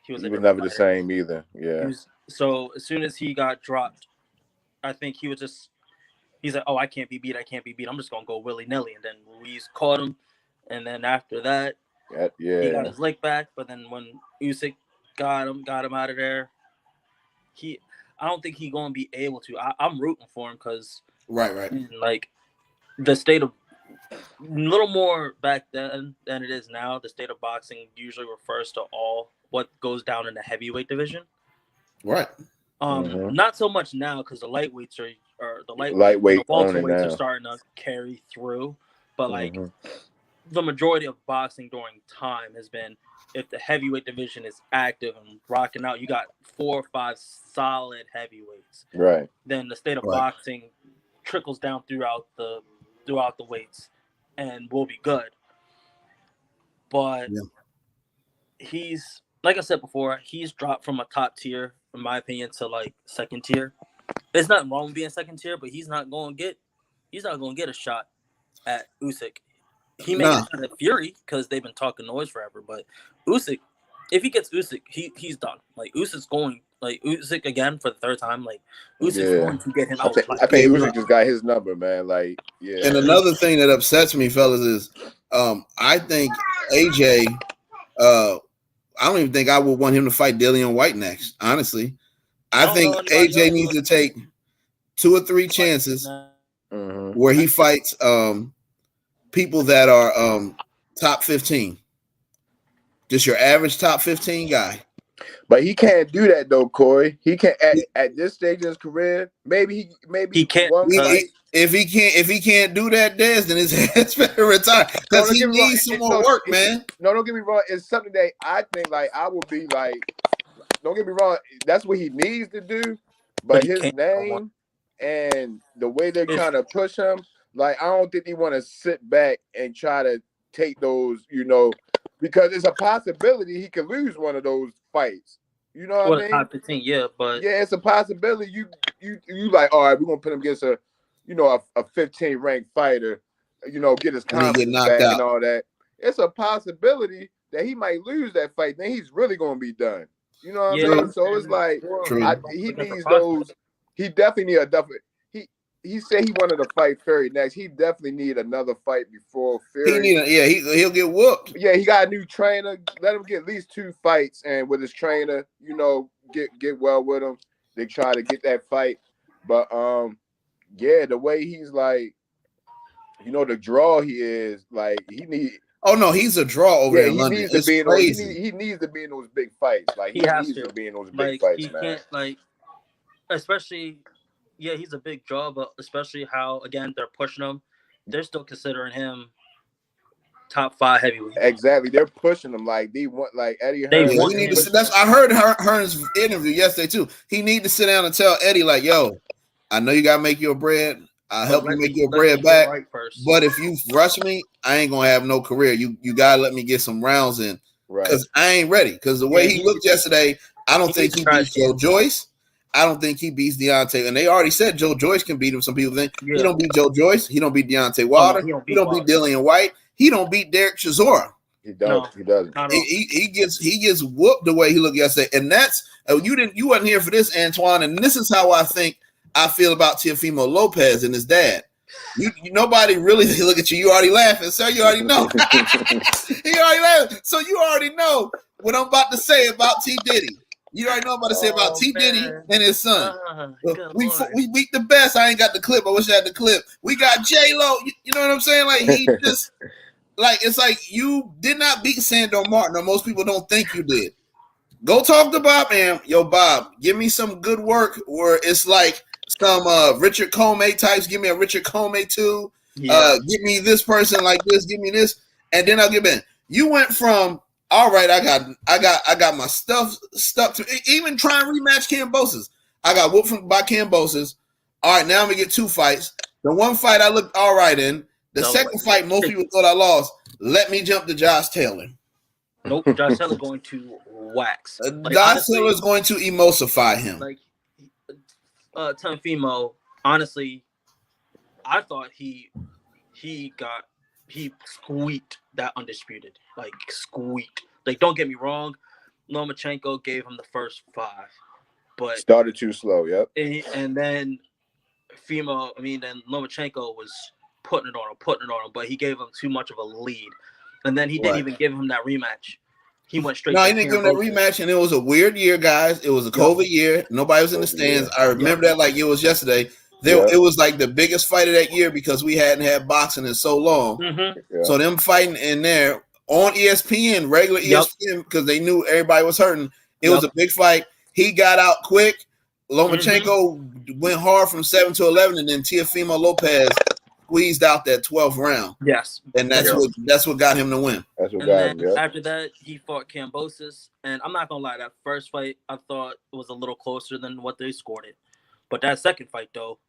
he was never the same either. Yeah. So as soon as he got dropped, I think he's like, oh, I can't be beat. I'm just gonna go willy nilly, and then Ruiz caught him, and then after that, he got his leg back. But then when Usyk got him out of there, I don't think he's gonna be able to. I'm rooting for him because right, like the state of a little more back then than it is now. The state of boxing usually refers to all what goes down in the heavyweight division. Right. Not so much now because the lightweights are the lightweight welterweights are starting to carry through. But like the majority of boxing during time has been if the heavyweight division is active and rocking out, you got 4 or 5 solid heavyweights. Right. Then the state of boxing trickles down throughout the weights and will be good. But he's, like I said before, he's dropped from a top tier, in my opinion, to like second tier. There's nothing wrong with being second tier, but he's not going to get a shot at Usyk. He may get at Fury because they've been talking noise forever, but Usyk, if he gets Usyk, he's done. Like Usyk's going, like Usyk again for the third time. Like Usyk's going to get him out. I think Usyk just got his number, man. Like, yeah. And another thing that upsets me, fellas, is I think AJ. I don't even think I would want him to fight Dillian White next. Honestly, I think AJ needs to take 2 or 3 chances where he fights people that are top 15. Just your average top 15 guy. But he can't do that though, Corey. He can't at this stage in his career. Maybe he can't. If he can't do that, Des, then his ass better retire because he needs some more work, man. No, don't get me wrong. It's something that I think like I would be like. Don't get me wrong. That's what he needs to do. But his name and the way they're trying to push him, like I don't think he want to sit back and try to take those, because it's a possibility he could lose one of those fights. You know what I mean? Top 15, yeah, but it's a possibility. You like, all right, we're gonna put him against a 15 ranked fighter. Get his confidence back and all that. It's a possibility that he might lose that fight. Then he's really gonna be done. You know what I mean? So it's like he needs those. He definitely need He said he wanted to fight Fury next. He definitely need another fight before Fury. He'll get whooped. Yeah, he got a new trainer. Let him get at least 2 fights, and with his trainer, get well with him. They try to get that fight, but the way he's like, the draw he is, like he need. Oh no, he's a draw over in London. He needs to be in those big fights. Like he needs to be in those big fights, he man. Can't, especially. Yeah, he's a big draw, but especially how again they're pushing him, they're still considering him top 5 heavyweight. Exactly, they're pushing him like they want, like Eddie Hearn. I heard Hearn's interview yesterday too. He need to sit down and tell Eddie like, "Yo, I know you gotta make your bread. I'll help you make your bread back. But if you rush me, I ain't gonna have no career. You gotta let me get some rounds in, because I ain't ready. Because the way he looked yesterday, I don't think he beats Joe Joyce. I don't think he beats Deontay. And they already said Joe Joyce can beat him. Some people think he don't beat Joe Joyce. He don't beat Deontay Wilder. He don't beat Dillian White. He don't beat Derek Chisora. He doesn't. He doesn't. He gets whooped the way he looked yesterday. And that's you wasn't here for this, Antoine. And this is how I feel about Teofimo Lopez and his dad. Nobody really look at you. You already laughing, sir. You already know. He already laughing. So you already know what I'm about to say about T. Diddy. You already know what I'm about to say about T. Diddy and his son. We beat the best. I ain't got the clip. I wish I had the clip. We got J-Lo. You know what I'm saying? Like he just it's like you did not beat Sandor Martin, or most people don't think you did. Go talk to Bob, man. Yo, Bob, give me some good work where it's like some Richard Comey types. Give me a Richard Comey too. Yeah. Give me this person like this. Give me this, and then I'll give in. You went from all right. I got my stuff stuck to even try and rematch Kambosos. I got whooped by Kambosos. All right, now I'm gonna get 2 fights. The one fight I looked all right in. The second fight, most people thought I lost. Let me jump to Josh Taylor. Nope, Josh Taylor going to wax. Josh Taylor is going to emulsify him. Teofimo, honestly, I thought he squeaked that undisputed. Like squeaked. Like, don't get me wrong, Lomachenko gave him the first 5, but started too slow. Yep. And then then Lomachenko was putting it on him, but he gave him too much of a lead. And then he didn't even give him that rematch. He went straight. No, he didn't give him that rematch, and it was a weird year, guys. It was a COVID year. Nobody was in the stands. I remember that like it was yesterday. It was like the biggest fight of that year because we hadn't had boxing in so long. Mm-hmm. So them fighting in there on ESPN, regular ESPN, because they knew everybody was hurting. It was a big fight. He got out quick. Lomachenko went hard from 7 to 11, and then Teofimo Lopez squeezed out that 12th round. Yes, and that's what got him to win. That's what got him. After that, he fought Kambosos, and I'm not gonna lie, that first fight I thought it was a little closer than what they scored it, but that second fight though,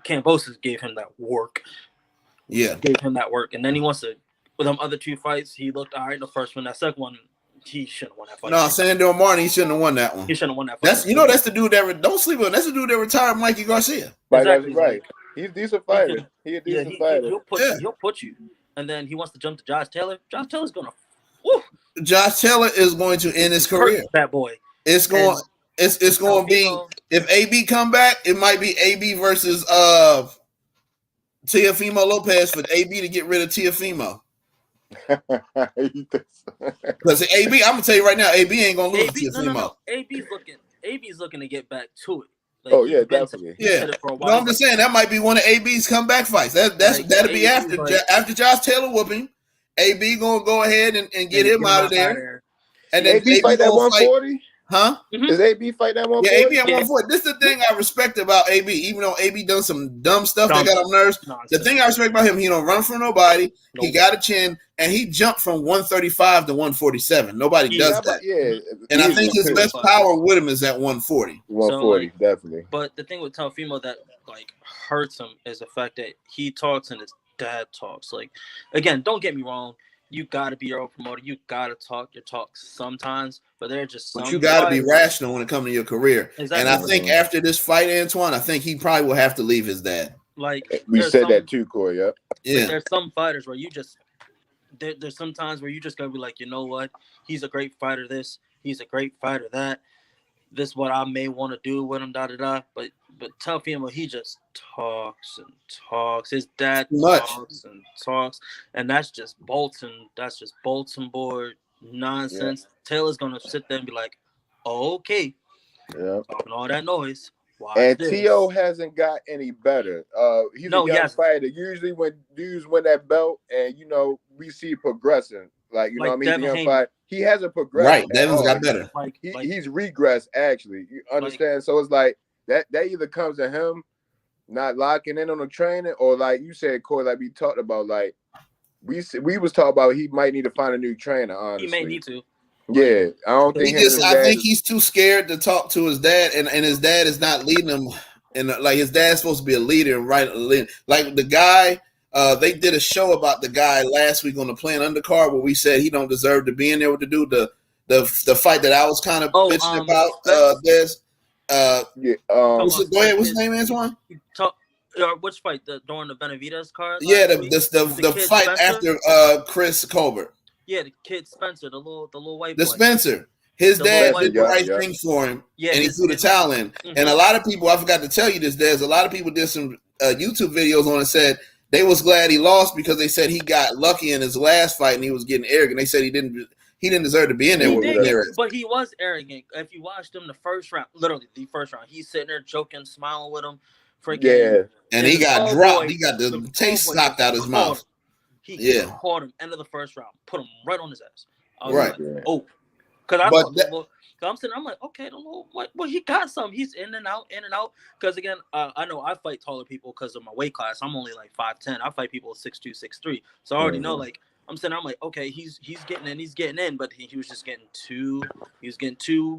Kambosos gave him that work. Yeah, gave him that work, and then he wants to. With them other two fights, he looked all right in the first one. That second one, he shouldn't have won that fight. No, Sandor Martin, he shouldn't have won that one. He shouldn't have won that fight. That's the dude that don't sleep on. That's the dude that retired Mikey Garcia. Exactly. Right. He's a decent fighter. He's a decent fighter. He'll put you. And then he wants to jump to Josh Taylor. Josh Taylor's gonna. Josh Taylor is going to end his career. That boy. It's going to be, if AB come back, it might be AB versus Teofimo Lopez for AB to get rid of Teofimo. Because AB, I'm gonna tell you right now, AB ain't gonna lose to Teofimo. No. AB's looking to get back to it. Like, definitely. No, I'm just saying that might be one of AB's comeback fights. That'll be after Josh Taylor whooping. AB gonna go ahead and get him out of there. And then AB fight that 140. Huh? Does AB fight that 140? Yeah, AB at 140. This is the thing I respect about AB. Even though AB done some dumb stuff that got on nerves, the thing I respect about him, he don't run from nobody. He got a chin, and he jumped from 135 to 147. Nobody does that. And I think his best power with him is at 140. 140, definitely. But the thing with Teofimo that hurts him is the fact that he talks and his dad talks. Like, again, don't get me wrong. You gotta be your own promoter. You gotta talk your talk sometimes, but they're just. But you gotta be rational when it comes to your career. Exactly. And I think after this fight, Antoine, I think he probably will have to leave his dad. Like we said that too, Corey. Yeah. There's some fighters where you just. There's some times where you just gotta be like, you know what? He's a great fighter. This. He's a great fighter. That. This is what I may want to do with him. But Teofimo, he just talks and talks. His dad talks and talks, and that's just Bolton. That's just Bolton board nonsense. Yeah. Taylor's gonna sit there and be like, oh, "Okay, talking all that noise." And T.O. hasn't got any better. He's a young fighter. Usually, when dudes win that belt, and we see progressing. Like, you know what I mean? Young fight. He hasn't progressed. Right. Devin's got better. He's regressed, actually. You understand? So it's like that either comes to him not locking in on the training, or like you said, Corey, like we talked about, like we was talking about he might need to find a new trainer, honestly. He may need to. Yeah. I don't think I think he's too scared to talk to his dad, and his dad is not leading him. And like his dad's supposed to be a leader and like the guy. They did a show about the guy last week on the Plan Undercard where we said he don't deserve to be in there with the dude. The fight that I was kind of bitching about. Go ahead. What's his name, Antoine? Which fight? During the Benavidez card? Yeah, the fight Spencer? After Chris Colbert. Yeah, the kid Spencer, the little white boy. The Spencer. His dad did the right thing for him, and he threw the towel in. Mm-hmm. And a lot of people, I forgot to tell you this, there's a lot of people did some YouTube videos on it, said they was glad he lost because they said he got lucky in his last fight and he was getting arrogant. They said he didn't deserve to be in there. But he was arrogant. If you watched him the first round, literally the first round, he's sitting there joking, smiling with him. And he got dropped. He got the taste knocked out his mouth. He caught him end of the first round, put him right on his ass. Right. Like, because I'm sitting, I'm like, okay, well, he got some. He's in and out. Because again, I know I fight taller people because of my weight class. I'm only like 5'10". I fight people 6'2", 6'3". So I already know. Like I'm like, okay, he's getting in, but he was just getting too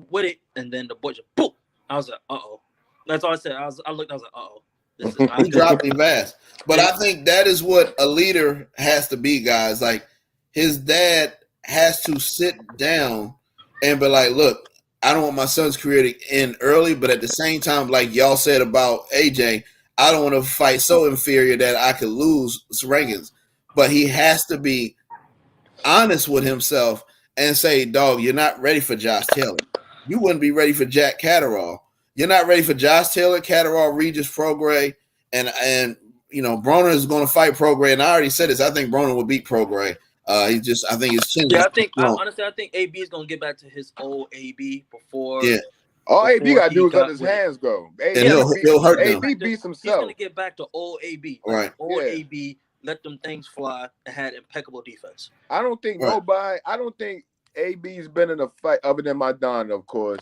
with it, and then the boy just boom. I was like, uh-oh. That's all I said. I was like, uh-oh. This is not he dropped him fast. But I think that is what a leader has to be, guys. Like his dad has to sit down and be like, look, I don't want my son's career to end early, but at the same time, like y'all said about AJ, I don't want to fight so inferior that I could lose rankings. But he has to be honest with himself and say, dog, you're not ready for Josh Taylor. You wouldn't be ready for Jack Catterall. You're not ready for Josh Taylor, Catterall, Regis, Prograis, and you know Broner is going to fight Prograis. And I already said this. I think Broner will beat Prograis. I think his chin. Yeah, honestly, I think AB is gonna get back to his old AB before. Yeah. All AB got to do is let his hands go. And he'll hurt them. AB beats himself. He's gonna get back to old AB. Like, right. Old AB let them things fly and had impeccable defense. I don't think AB's been in a fight other than Maidana, of course.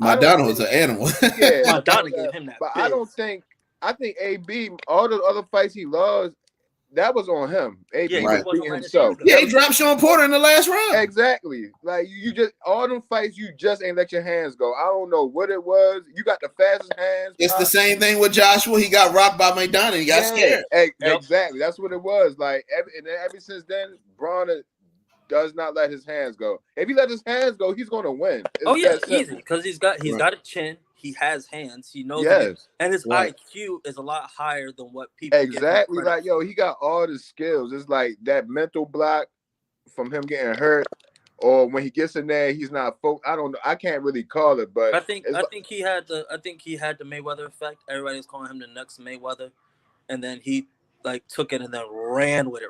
Maidana was an animal. Yeah, Maidana gave him that. But I think AB, all the other fights he lost, that was on him. AB was beating himself. Yeah, he dropped Sean Porter in the last round. Exactly. Like you just all them fights, you just ain't let your hands go. I don't know what it was. You got the fastest hands. It's the same thing with Joshua. He got rocked by Maidana. He got scared. Exactly. That's what it was. Like ever since then, Broner does not let his hands go. If he let his hands go, he's gonna win. It's easy because he's got a chin. He has hands. He knows and his IQ is a lot higher than what people exactly like. Yo, he got all the skills. It's like that mental block from him getting hurt, or when he gets in there, he's not focused. I don't know. I can't really call it, but I think he had the Mayweather effect. Everybody's calling him the next Mayweather, and then he took it and then ran with it.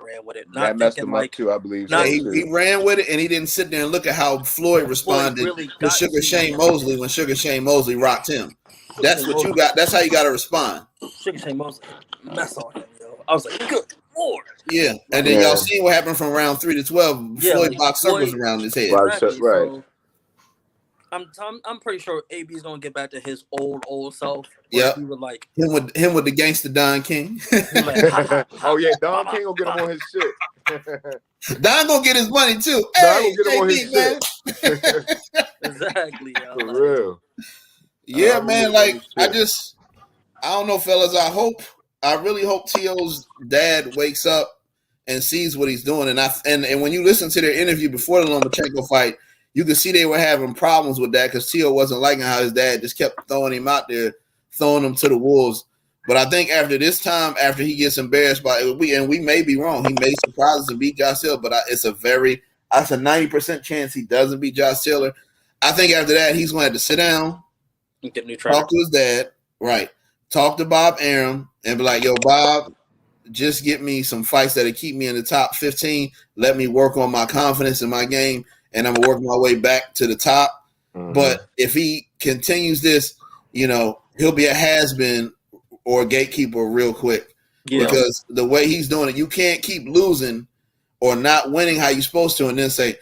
Not that messed him up too, I believe. He ran with it and he didn't sit there and look at how Floyd responded to Sugar Shane Mosley when Sugar Shane Mosley rocked him. That's what you got. That's how you got to respond. Sugar Shane Mosley mess on him, yo. I was like, good Lord. Yeah, and then y'all seen what happened from round 3 to 12. Floyd boxed circles around his head. Right. So, I'm pretty sure AB is gonna get back to his old self. Yeah, he would like him with the gangster Don King. Oh yeah, Don King gonna get him on his shit. Don gonna get his money too. Don gonna get him on his shit. Exactly, yo. For real. Yeah, man. Like I don't know, fellas. I really hope T.O.'s dad wakes up and sees what he's doing. And when you listen to their interview before the Lomachenko fight, you could see they were having problems with that because T.O. wasn't liking how his dad just kept throwing him out there, throwing him to the wolves. But I think after this time, after he gets embarrassed we may be wrong, he may surprise us and beat Josh Taylor, but that's a 90% chance he doesn't beat Josh Taylor. I think after that, he's going to have to sit down, talk to his dad, right? Talk to Bob Arum and be like, yo, Bob, just get me some fights that'll keep me in the top 15. Let me work on my confidence in my game. And I'm gonna work my way back to the top. Mm-hmm. But if he continues this, he'll be a has-been or a gatekeeper real quick. Yeah. Because the way he's doing it, you can't keep losing or not winning how you're supposed to and then say,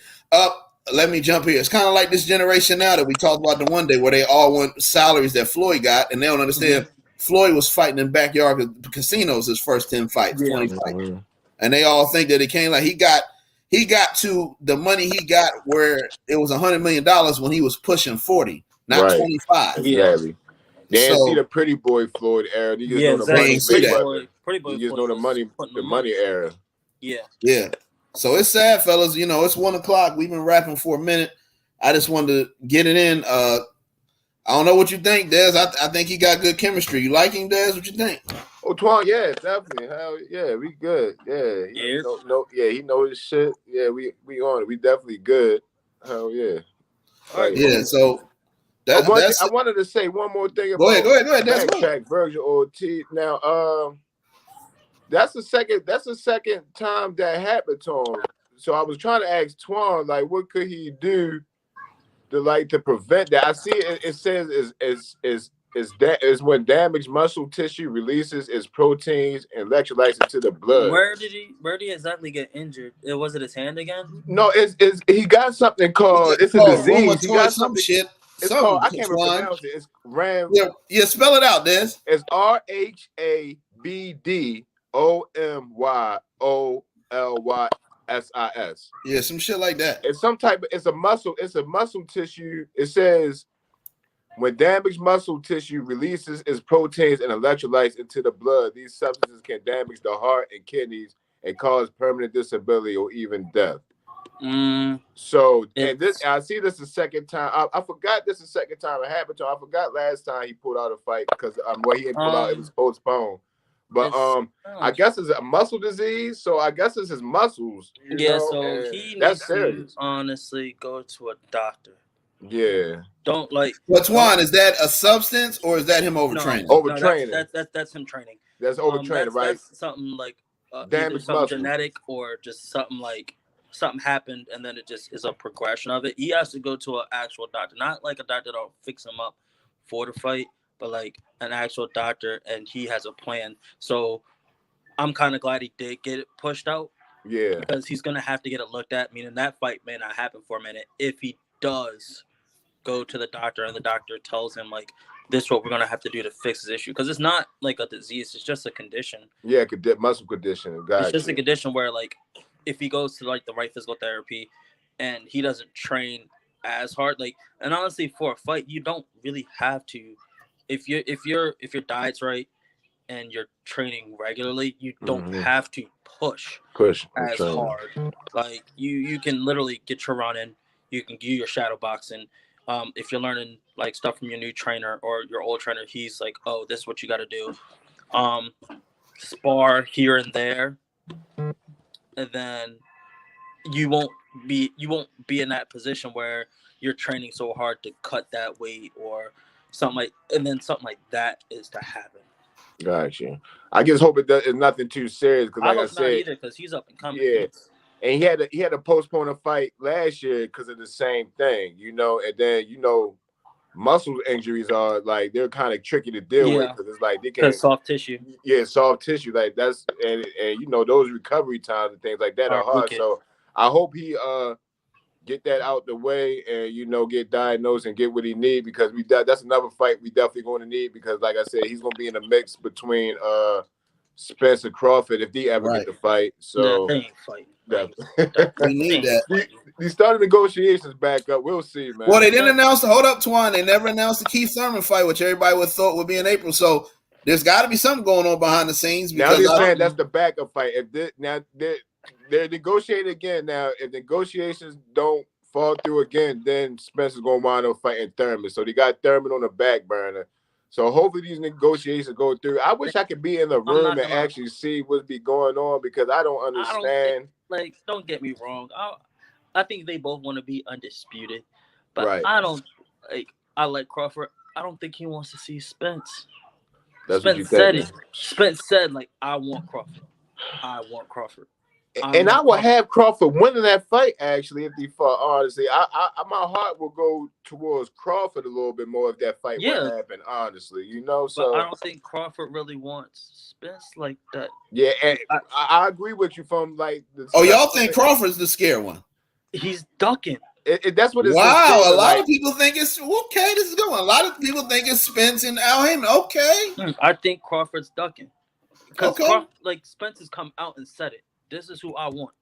let me jump here. It's kind of like this generation now that we talked about the one day where they all want salaries that Floyd got, and they don't understand Floyd was fighting in backyard casinos his first 10 fights, 20 fights. And they all think that it came like he got to the money he got where it was $100 million when he was pushing 40, not 25. Exactly. They didn't see the pretty boy Floyd era. You just know the money. You just know the money era. Yeah. Yeah. So it's sad, fellas. It's 1 o'clock. We've been rapping for a minute. I just wanted to get it in. I don't know what you think, Dez. I think he got good chemistry. You like him, Dez? What you think? Oh, Twan, yeah, definitely. Hell yeah, we good. Yeah, he know his shit. Yeah, we on it. We definitely good. Hell yeah. All right. Yeah. So I wanted to say one more thing about go ahead. Backtrack Virgil Ortiz. Now, that's the second time that happened to him. So I was trying to ask Twan, like, what could he do to prevent that? I see it says is when damaged muscle tissue releases its proteins and electrolytes into the blood. Where did he exactly get injured? Was it his hand again? No, he got something called it's a disease. He got some shit. It's called, I can't pronounce it. It's Ram. Yeah, spell it out, Des. It's RHABDOMYOLYSIS. Yeah, some shit like that. It's a muscle tissue. It says when damaged muscle tissue releases its proteins and electrolytes into the blood, these substances can damage the heart and kidneys and cause permanent disability or even death. So, and I see this the second time. I forgot this the second time it happened to him. I forgot last time he pulled out a fight because what he didn't pull out, it was postponed. But I guess it's a muscle disease, so I guess it's his muscles. So he needs to honestly go to a doctor. Yeah. Don't like. What's one? Is that a substance or is that him overtraining? Overtraining. No, that's him training. That's overtraining, right? That's something like damage something muscle. genetic or just something like something happened and then it just is a progression of it. He has to go to an actual doctor, not like a doctor that'll fix him up for the fight, but like an actual doctor, and he has a plan. So I'm kind of glad he did get it pushed out. Yeah. Because he's gonna have to get it looked at. Meaning that fight may not happen for a minute if he does go to the doctor and the doctor tells him like, this is what we're gonna have to do to fix this issue, because it's not like a disease, it's just a condition. Yeah, muscle condition. It's just a condition where like if he goes to like the right physical therapy and he doesn't train as hard, like, and honestly for a fight you don't really have to, if your diet's right and you're training regularly, you don't have to push as hard. Like you can literally get your run in, you can do your shadow boxing. If you're learning like stuff from your new trainer or your old trainer, he's like, oh, this is what you got to do. Spar here and there, and then you won't be in that position where you're training so hard to cut that weight or something like that is to happen. Gotcha. I just hope it's nothing too serious, because like I said, not either, because he's up and coming. Yeah. And he had to postpone a fight last year because of the same thing, you know. And then, you know, muscle injuries are like, they're kind of tricky to deal with, because it's like they can soft tissue. Yeah, soft tissue. Like that's and you know, those recovery times and things like that are hard. So I hope he get that out the way and, you know, get diagnosed and get what he need, because that's another fight we definitely going to need, because like I said, he's going to be in a mix between Spencer Crawford if they ever get the fight. So they ain't fighting. We need that. He started negotiations back up. We'll see, man. Well, they didn't announce hold up, Twan. They never announced the Keith Thurman fight, which everybody would thought would be in April. So there's got to be something going on behind the scenes. Now they're saying that's the backup fight. They're negotiating again. Now, if negotiations don't fall through again, then Spencer's gonna wind up fighting Thurman. So they got Thurman on the back burner. So hopefully these negotiations go through. I wish I could be in the room and actually see what's be going on, because I don't understand. Don't get me wrong. I think they both want to be undisputed, but right. I don't like. I like Crawford. I don't think he wants to see Spence. That's Spence said it. Spence said like, I want Crawford. And I would have Crawford winning that fight, actually, if he fought. Honestly, my heart will go towards Crawford a little bit more if that fight would happen. Honestly, you know. So but I don't think Crawford really wants Spence like that. Yeah, and I agree with you from like. Y'all think Crawford's the scared one? He's ducking. That's what it's. Wow, a lot of people think it's okay. This is going. A lot of people think it's Spence and Al Haymon. Okay, I think Crawford's ducking. Because Spence has come out and said it. This is who I want.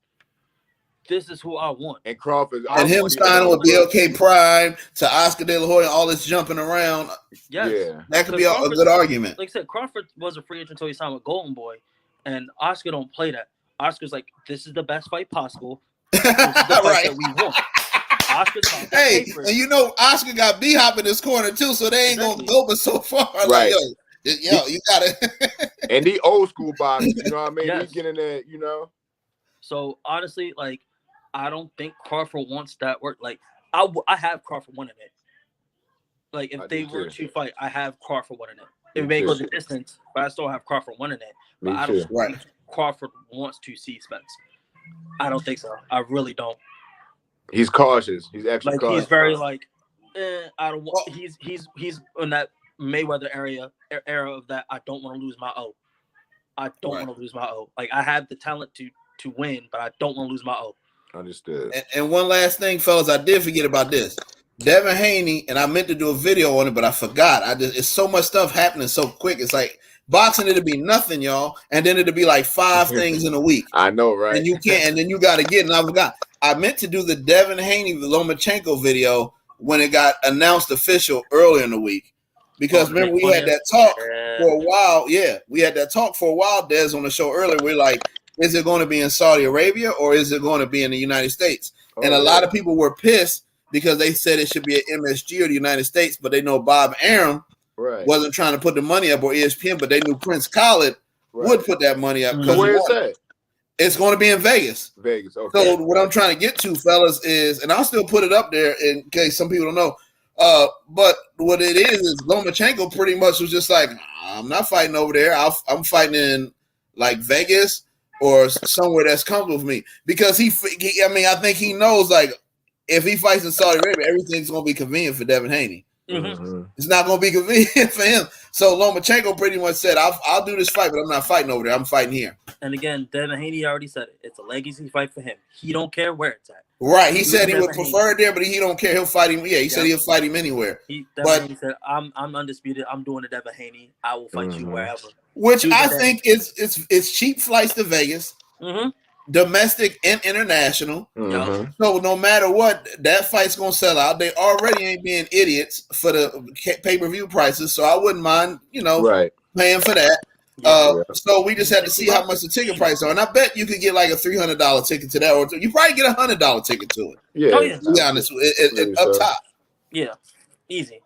And Crawford and him signing with BLK Prime to Oscar De La Hoya, all this jumping around. Yes. Yeah, that could be a good argument. Like I said, Crawford was a free agent until he signed with Golden Boy, and Oscar don't play that. Oscar's like, this is the best fight possible. This is the fight that we want. Hey, and you know Oscar got B-Hop in his corner too, so they ain't gonna go but so far. Right. Like, yo, you gotta. And the old school boxers, you know what I mean? Yes. He's getting there, you know. So honestly, like, I don't think Crawford wants that work. Like, I have Crawford winning it. Like, if they were to fight, I have Crawford winning it. It may go the distance, but I still have Crawford winning it. But I don't think Crawford wants to see Spence. I don't think so. I really don't. He's cautious. He's actually cautious. He's very like, I don't want. He's in that Mayweather era of that. I don't want to lose my O. I don't want to lose my O. Like, I have the talent to win, but I don't want to lose my O. Understood. And one last thing, fellas, I did forget about this. Devin Haney, and I meant to do a video on it, but I forgot. It's so much stuff happening so quick. It's like boxing, it'll be nothing, y'all, and then it'll be like 5 things in a week. I know, right? And you can't, and then you got to get. And I forgot. I meant to do the Devin Haney Lomachenko video when it got announced official earlier in the week, because remember we had that talk for a while. Yeah, we had that talk for a while. Des on the show earlier. We're like, is it going to be in Saudi Arabia or is it going to be in the United States? And a lot of people were pissed because they said it should be at MSG or the United States, but they know Bob Arum wasn't trying to put the money up, or ESPN, but they knew Prince Khalid would put that money up. Where is that? It's going to be in Vegas. Vegas. Okay. So what I'm trying to get to, fellas, is, and I'll still put it up there in case some people don't know. But what it is Lomachenko pretty much was just like, I'm not fighting over there. I'm fighting in like Vegas or somewhere that's comfortable with me, because I think he knows, like, if he fights in Saudi Arabia, everything's going to be convenient for Devin Haney. Mm-hmm. It's not going to be convenient for him. So Lomachenko pretty much said, I'll do this fight, but I'm not fighting over there. I'm fighting here. And again, Devin Haney already said it. It's a legacy fight for him. He don't care where it's at. Right. He said he would prefer it there, but he don't care. He'll fight him. Yeah, he said he'll fight him anywhere. Devin Haney said, I'm undisputed. I'm doing the Devin Haney. I will fight you wherever. Which I think is cheap flights to Vegas. Mm-hmm. Domestic and international. Mm-hmm. So no matter what, that fight's gonna sell out. They already ain't being idiots for the pay-per-view prices, so I wouldn't mind, paying for that. So we just had to see how much the ticket price are, and I bet you could get like a $300 ticket to that, or you probably get $100 ticket to it. Yeah, to be honest, up top. Yeah, easy.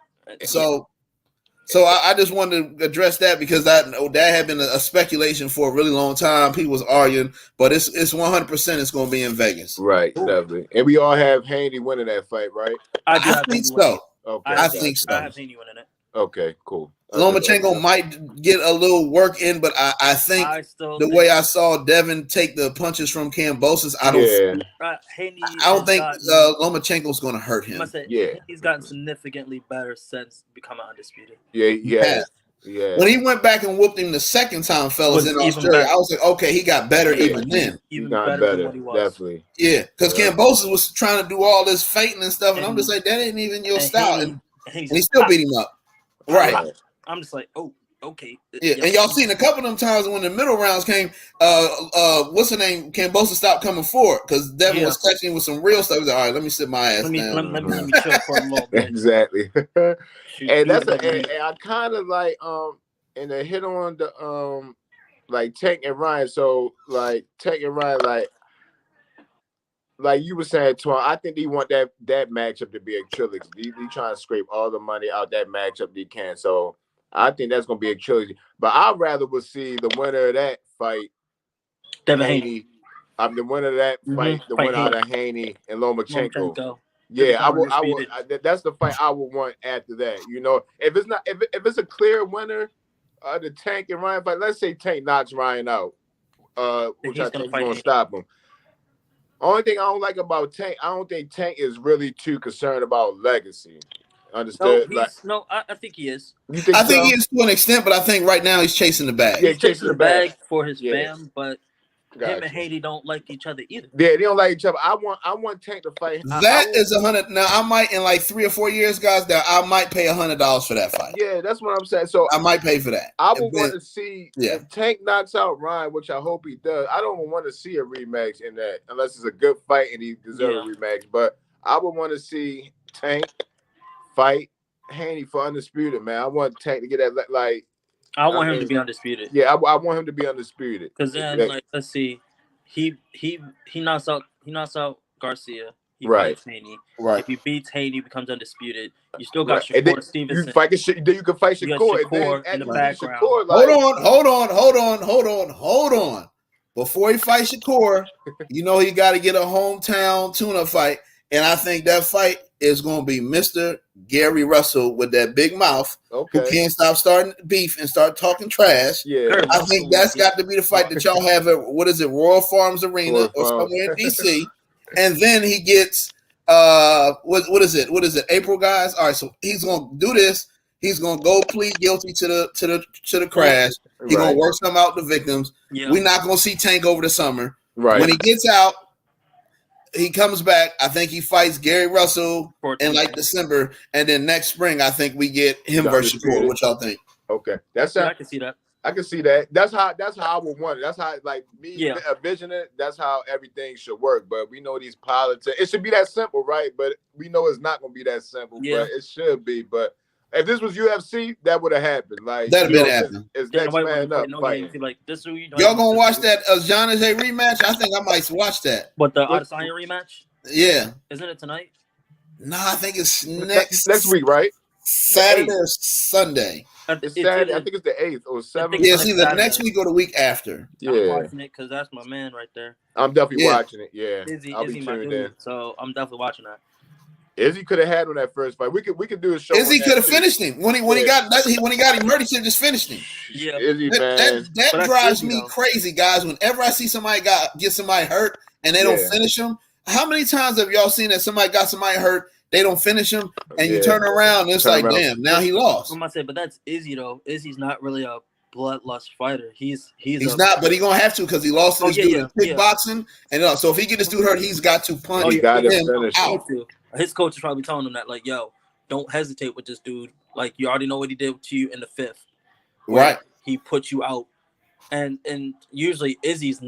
So I just wanted to address that, because that had been a speculation for a really long time. People was arguing, but it's 100% it's going to be in Vegas. Right, definitely. And we all have Haney winning that fight, right? I think so. Okay, I think so. I have Haney winning it. Okay, cool. Lomachenko might get a little work in, but I think the way I saw Devin take the punches from Kambosos, I don't think Lomachenko's going to hurt him. He's gotten significantly better since becoming undisputed. Yeah. When he went back and whooped him the second time, fellas, in Australia, I was like, okay, he got better even then. Even better than what he was. Definitely. Yeah, because Kambosos was trying to do all this feinting and stuff, and I'm just like, that ain't even your style. And he still beat him up. Right. I'm just like, oh, okay. Yeah, and y'all seen a couple of them times when the middle rounds came, what's her name? Kambosos stopped coming forward because Devin was touching with some real stuff. He was like, all right, let me sit my ass down. Let me chill for a little bit. Exactly. And I kind of like and they hit on the like Tank and Ryan. So like Tank and Ryan, like you were saying, Twan, I think they want that matchup to be a trilogy. They trying to scrape all the money out that matchup they can. So I think that's going to be a trilogy. But I'd rather would see the winner of that fight, Devin Haney. The winner of that fight, the winner out of Haney and Lomachenko. Yeah, I would. That's the fight I would want after that. If it's not, if it's a clear winner, the Tank and Ryan fight. Let's say Tank knocks Ryan out, which I think is going to stop him. Only thing I don't like about Tank, I don't think Tank is really too concerned about legacy. Understood? I think he is. I think he is to an extent, but I think right now he's chasing the bag. Yeah, he's chasing the bag for his fam, but him and Haney don't like each other either. Yeah, they don't like each other. I want Tank to fight. That is $100. Now I might, in like 3 or 4 years, guys, that I might pay $100 for that fight. Yeah, that's what I'm saying. So I might pay for that. I would want to see if Tank knocks out Ryan, which I hope he does. I don't want to see a rematch in that unless it's a good fight and he deserves a rematch. But I would want to see Tank fight Haney for undisputed, man. I want Tank to get that I want him to be undisputed. Yeah, I want him to be undisputed. Because then, let's see, he knocks out Garcia. He fights Haney. Right. If he beats Haney, becomes undisputed. You still got Shakur Stevenson. You can fight Shakur in the background. Hold on. Before he fights Shakur, he got to get a hometown tune-up fight, and I think that fight is going to be Mr. Gary Russell with that big mouth who can't stop starting beef and start talking trash. Yeah, I think that's got to be the fight that y'all have at, Royal Farms Arena or somewhere in DC. And then he gets what is it? April, guys. All right, so he's going to do this. He's going to go plead guilty to the crash. He's going to work some out the victims. Yeah. We're not going to see Tank over the summer. Right. When he gets out, he comes back. I think he fights Gary Russell in December, and then next spring I think we get him versus Shakur. What y'all think? Okay, I can see that. I can see that. That's how I would want it. That's how envision it. That's how everything should work. But we know these politics. It should be that simple, right? But we know it's not going to be that simple. Yeah. But it should be. But if this was UFC, that would have happened. That'd have been happening. It's next man up fighting. Y'all gonna watch that John Jay rematch? I think I might watch that. But the Adesanya rematch? Yeah. Isn't it tonight? No, I think it's next week, right? Saturday or Sunday. It's Saturday. I think it's the 8th or 7th. Yeah, it's either next week or the week after. I'm watching it because that's my man right there. I'm definitely watching it. Yeah, I'll be tuned in. So I'm definitely watching that. Izzy could have had on that first fight. We could do a show. Izzy could have finished him when he got him hurt. He should have just finished him. Yeah, Izzy, man. That drives me crazy, guys. Whenever I see somebody get somebody hurt and they don't finish them, how many times have y'all seen that somebody got somebody hurt, they don't finish him, and you turn around and it's damn, now he lost. I'm gonna say, but that's Izzy though. Izzy's not really a bloodlust fighter. He's not, but he's gonna have to because he lost to this dude in kickboxing, and so if he get this dude hurt, he's got to punch him out. His coach is probably telling him that, like, yo, don't hesitate with this dude. Like, you already know what he did to you in the 5th. Right. He put you out. And usually Izzy's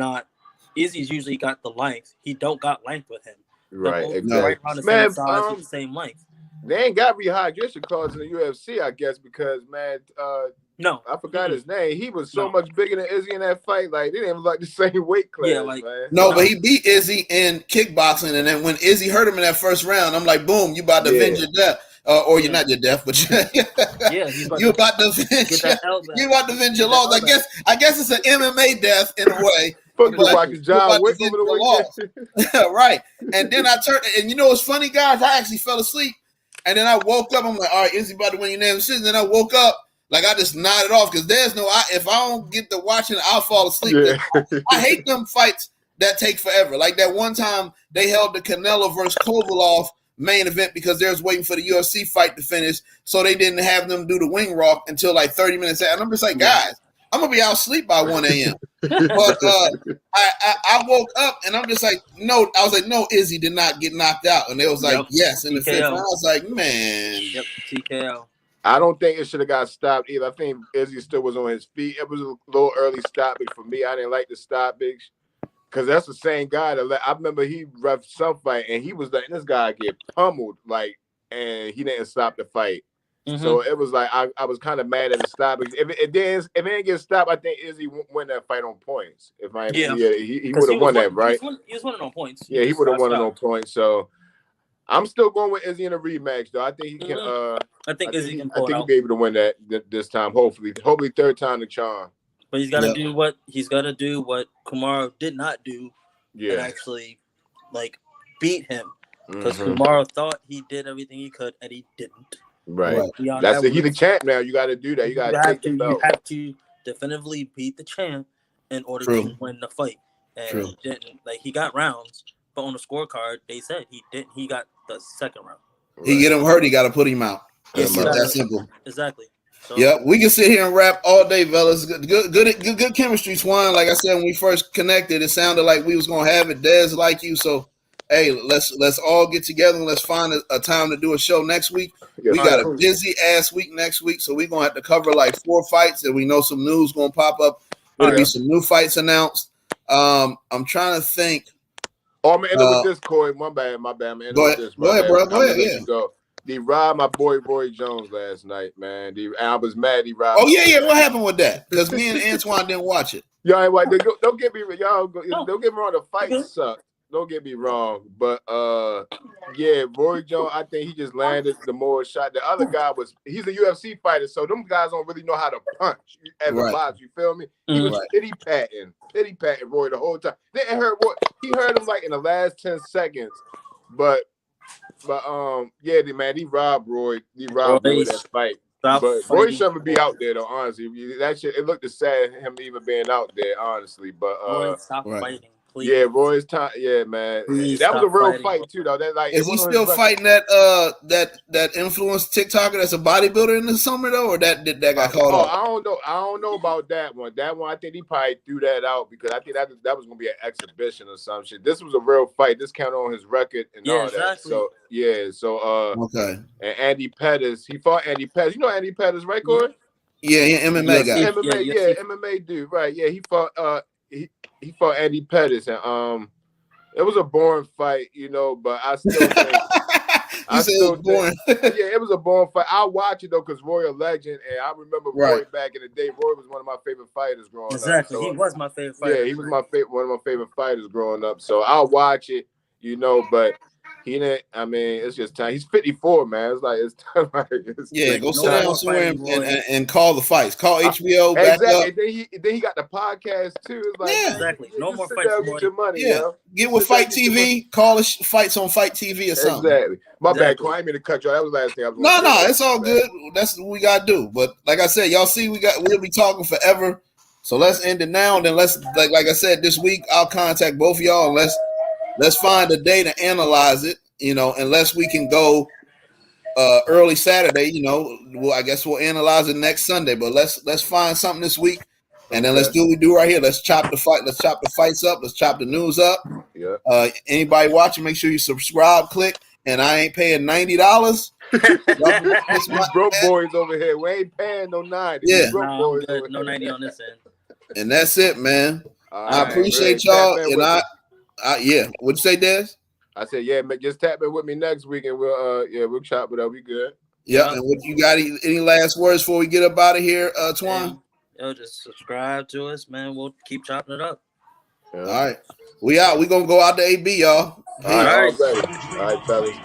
usually got the length. He don't got length with him. Right, exactly. On the same size, the same length. They ain't got rehydration clause in the UFC, I guess, because, man, no, I forgot his name. He was so much bigger than Izzy in that fight. Like, they didn't even like the same weight class. Yeah, like, man. No, but he beat Izzy in kickboxing, and then when Izzy hurt him in that first round, I'm like, boom, you about to avenge your death. Or you're not your death, but you about to avenge. You about to avenge your loss. I guess it's an MMA death in a way. Watching John Wick over the weekend. Right. And then I turned, and you know what's funny, guys? I actually fell asleep, and then I woke up. I'm like, all right, Izzy about to win your name. And then I woke up. Like, I just nodded off because there's if I don't get to watching, I'll fall asleep. Yeah. I hate them fights that take forever. Like that one time they held the Canelo versus Kovalov main event because they was waiting for the UFC fight to finish, so they didn't have them do the wing walk until like 30 minutes out. And I'm just like, guys, I'm going to be out asleep by 1 a.m. But I woke up and I'm just like, no. I was like, no, Izzy did not get knocked out. And they was like, yes. In the 5th round, I was like, man. Yep, TKO. I don't think it should have got stopped either. I think Izzy still was on his feet. It was a little early stoppage for me. I didn't like the stoppage because that's the same guy that I remember he ref some fight and he was letting this guy get pummeled, like, and he didn't stop the fight. Mm-hmm. So it was like I was kind of mad at the stoppage. If it didn't get stopped, I think Izzy won that fight on points. He would have won that, right? He was winning on points. Yeah, he would have won it on points. So I'm still going with Izzy in a rematch, though. I think he can. I think Izzy can pull it out. He'll be able to win that this time. Hopefully, third time the charm. But he's got to do what Kamaru did not do. Yeah, and actually, like, beat him because Kamaru thought he did everything he could and he didn't. Right. That's it. He's the champ now. You got to do that. You got to take the belt. You have to definitively beat the champ in order to win the fight. And he didn't. Like, he got rounds, but on the scorecard they said he didn't. He got the second round. He get him hurt, he got to put him out. It's that simple. Exactly. So, we can sit here and rap all day, fellas. Good chemistry, Swan. Like I said, when we first connected, it sounded like we was gonna have it. Des like you, so hey, let's all get together and let's find a time to do a show next week. We got a busy ass week next week, so we're gonna have to cover like 4 fights, and we know some news gonna pop up. There'll be some new fights announced. I'm trying to think. Oh, I'm ending with this, Corey. My bad. Go ahead, bro. Go ahead. Yeah. They robbed my boy Roy Jones last night, man. I was mad he robbed. Oh yeah. What happened with that? Because me and Antoine didn't watch it. Y'all ain't like, don't get me wrong. Don't get me wrong. The fight sucked. Don't get me wrong, but Roy Jones, I think he just landed the more shot. The other guy he's a UFC fighter, so them guys don't really know how to punch as a boxer. You feel me? He was pity patting Roy the whole time. Didn't hurt Roy. He hurt him like in the last 10 seconds, but man, he robbed Roy. He robbed Roy that fight. But Roy shouldn't be out there though. Honestly, that shit. It looked sad him even being out there. Honestly, but stop fighting. Please. Yeah, Roy's time. Yeah, man. Please that was a real fight too, though. That like is he still fighting that influenced TikToker that's a bodybuilder in the summer though, or that got caught up? I don't know about that one. That one, I think he probably threw that out because I think that was gonna be an exhibition or some shit. This was a real fight. This counted on his record and all that. So okay. And Andy Pettis, he fought Andy Pettis. You know Andy Pettis, right, Corey? Yeah, MMA guy. MMA dude, right? Yeah, he fought. He fought Andy Pettis, and it was a boring fight, but I still think it was a boring fight. I'll watch it though, because Roy a legend, and I remember Roy back in the day. Roy was one of my favorite fighters growing up. Exactly, he was my favorite fighter. Yeah, he was one of my favorite fighters growing up. So I'll watch it, but He didn't. I mean, it's just time. He's 54, man. It's like it's time. Go sit down somewhere and call the fights. Call HBO. Exactly. Then he got the podcast too. It's like, exactly. No more fights. Get your money. Yo. Get with Fight TV. Call fights on Fight TV or something. Exactly. My bad. I didn't mean to cut you. That was the last thing I was. No, it's all good. That's what we gotta do. But like I said, y'all see, we'll be talking forever. So let's end it now. And then let's like I said, this week I'll contact both of y'all and let's find a day to analyze it, unless we can go early Saturday, I guess we'll analyze it next Sunday. But let's find something this week, and then let's do what we do right here. Let's chop the fights up. Let's chop the news up. Yeah. Anybody watching, make sure you subscribe, click, and I ain't paying $90. These broke boys over here. We ain't paying no 90. Yeah. No 90 on this end. And that's it, man. I appreciate y'all, and what'd you say, Des? I said, just tap in with me next week, and we'll chop it up. We good. Yeah. And what you got? Any last words before we get up out of here, Twan? Just subscribe to us, man. We'll keep chopping it up. Yeah. All right, we out. We gonna go out to AB, y'all. All right, fellas.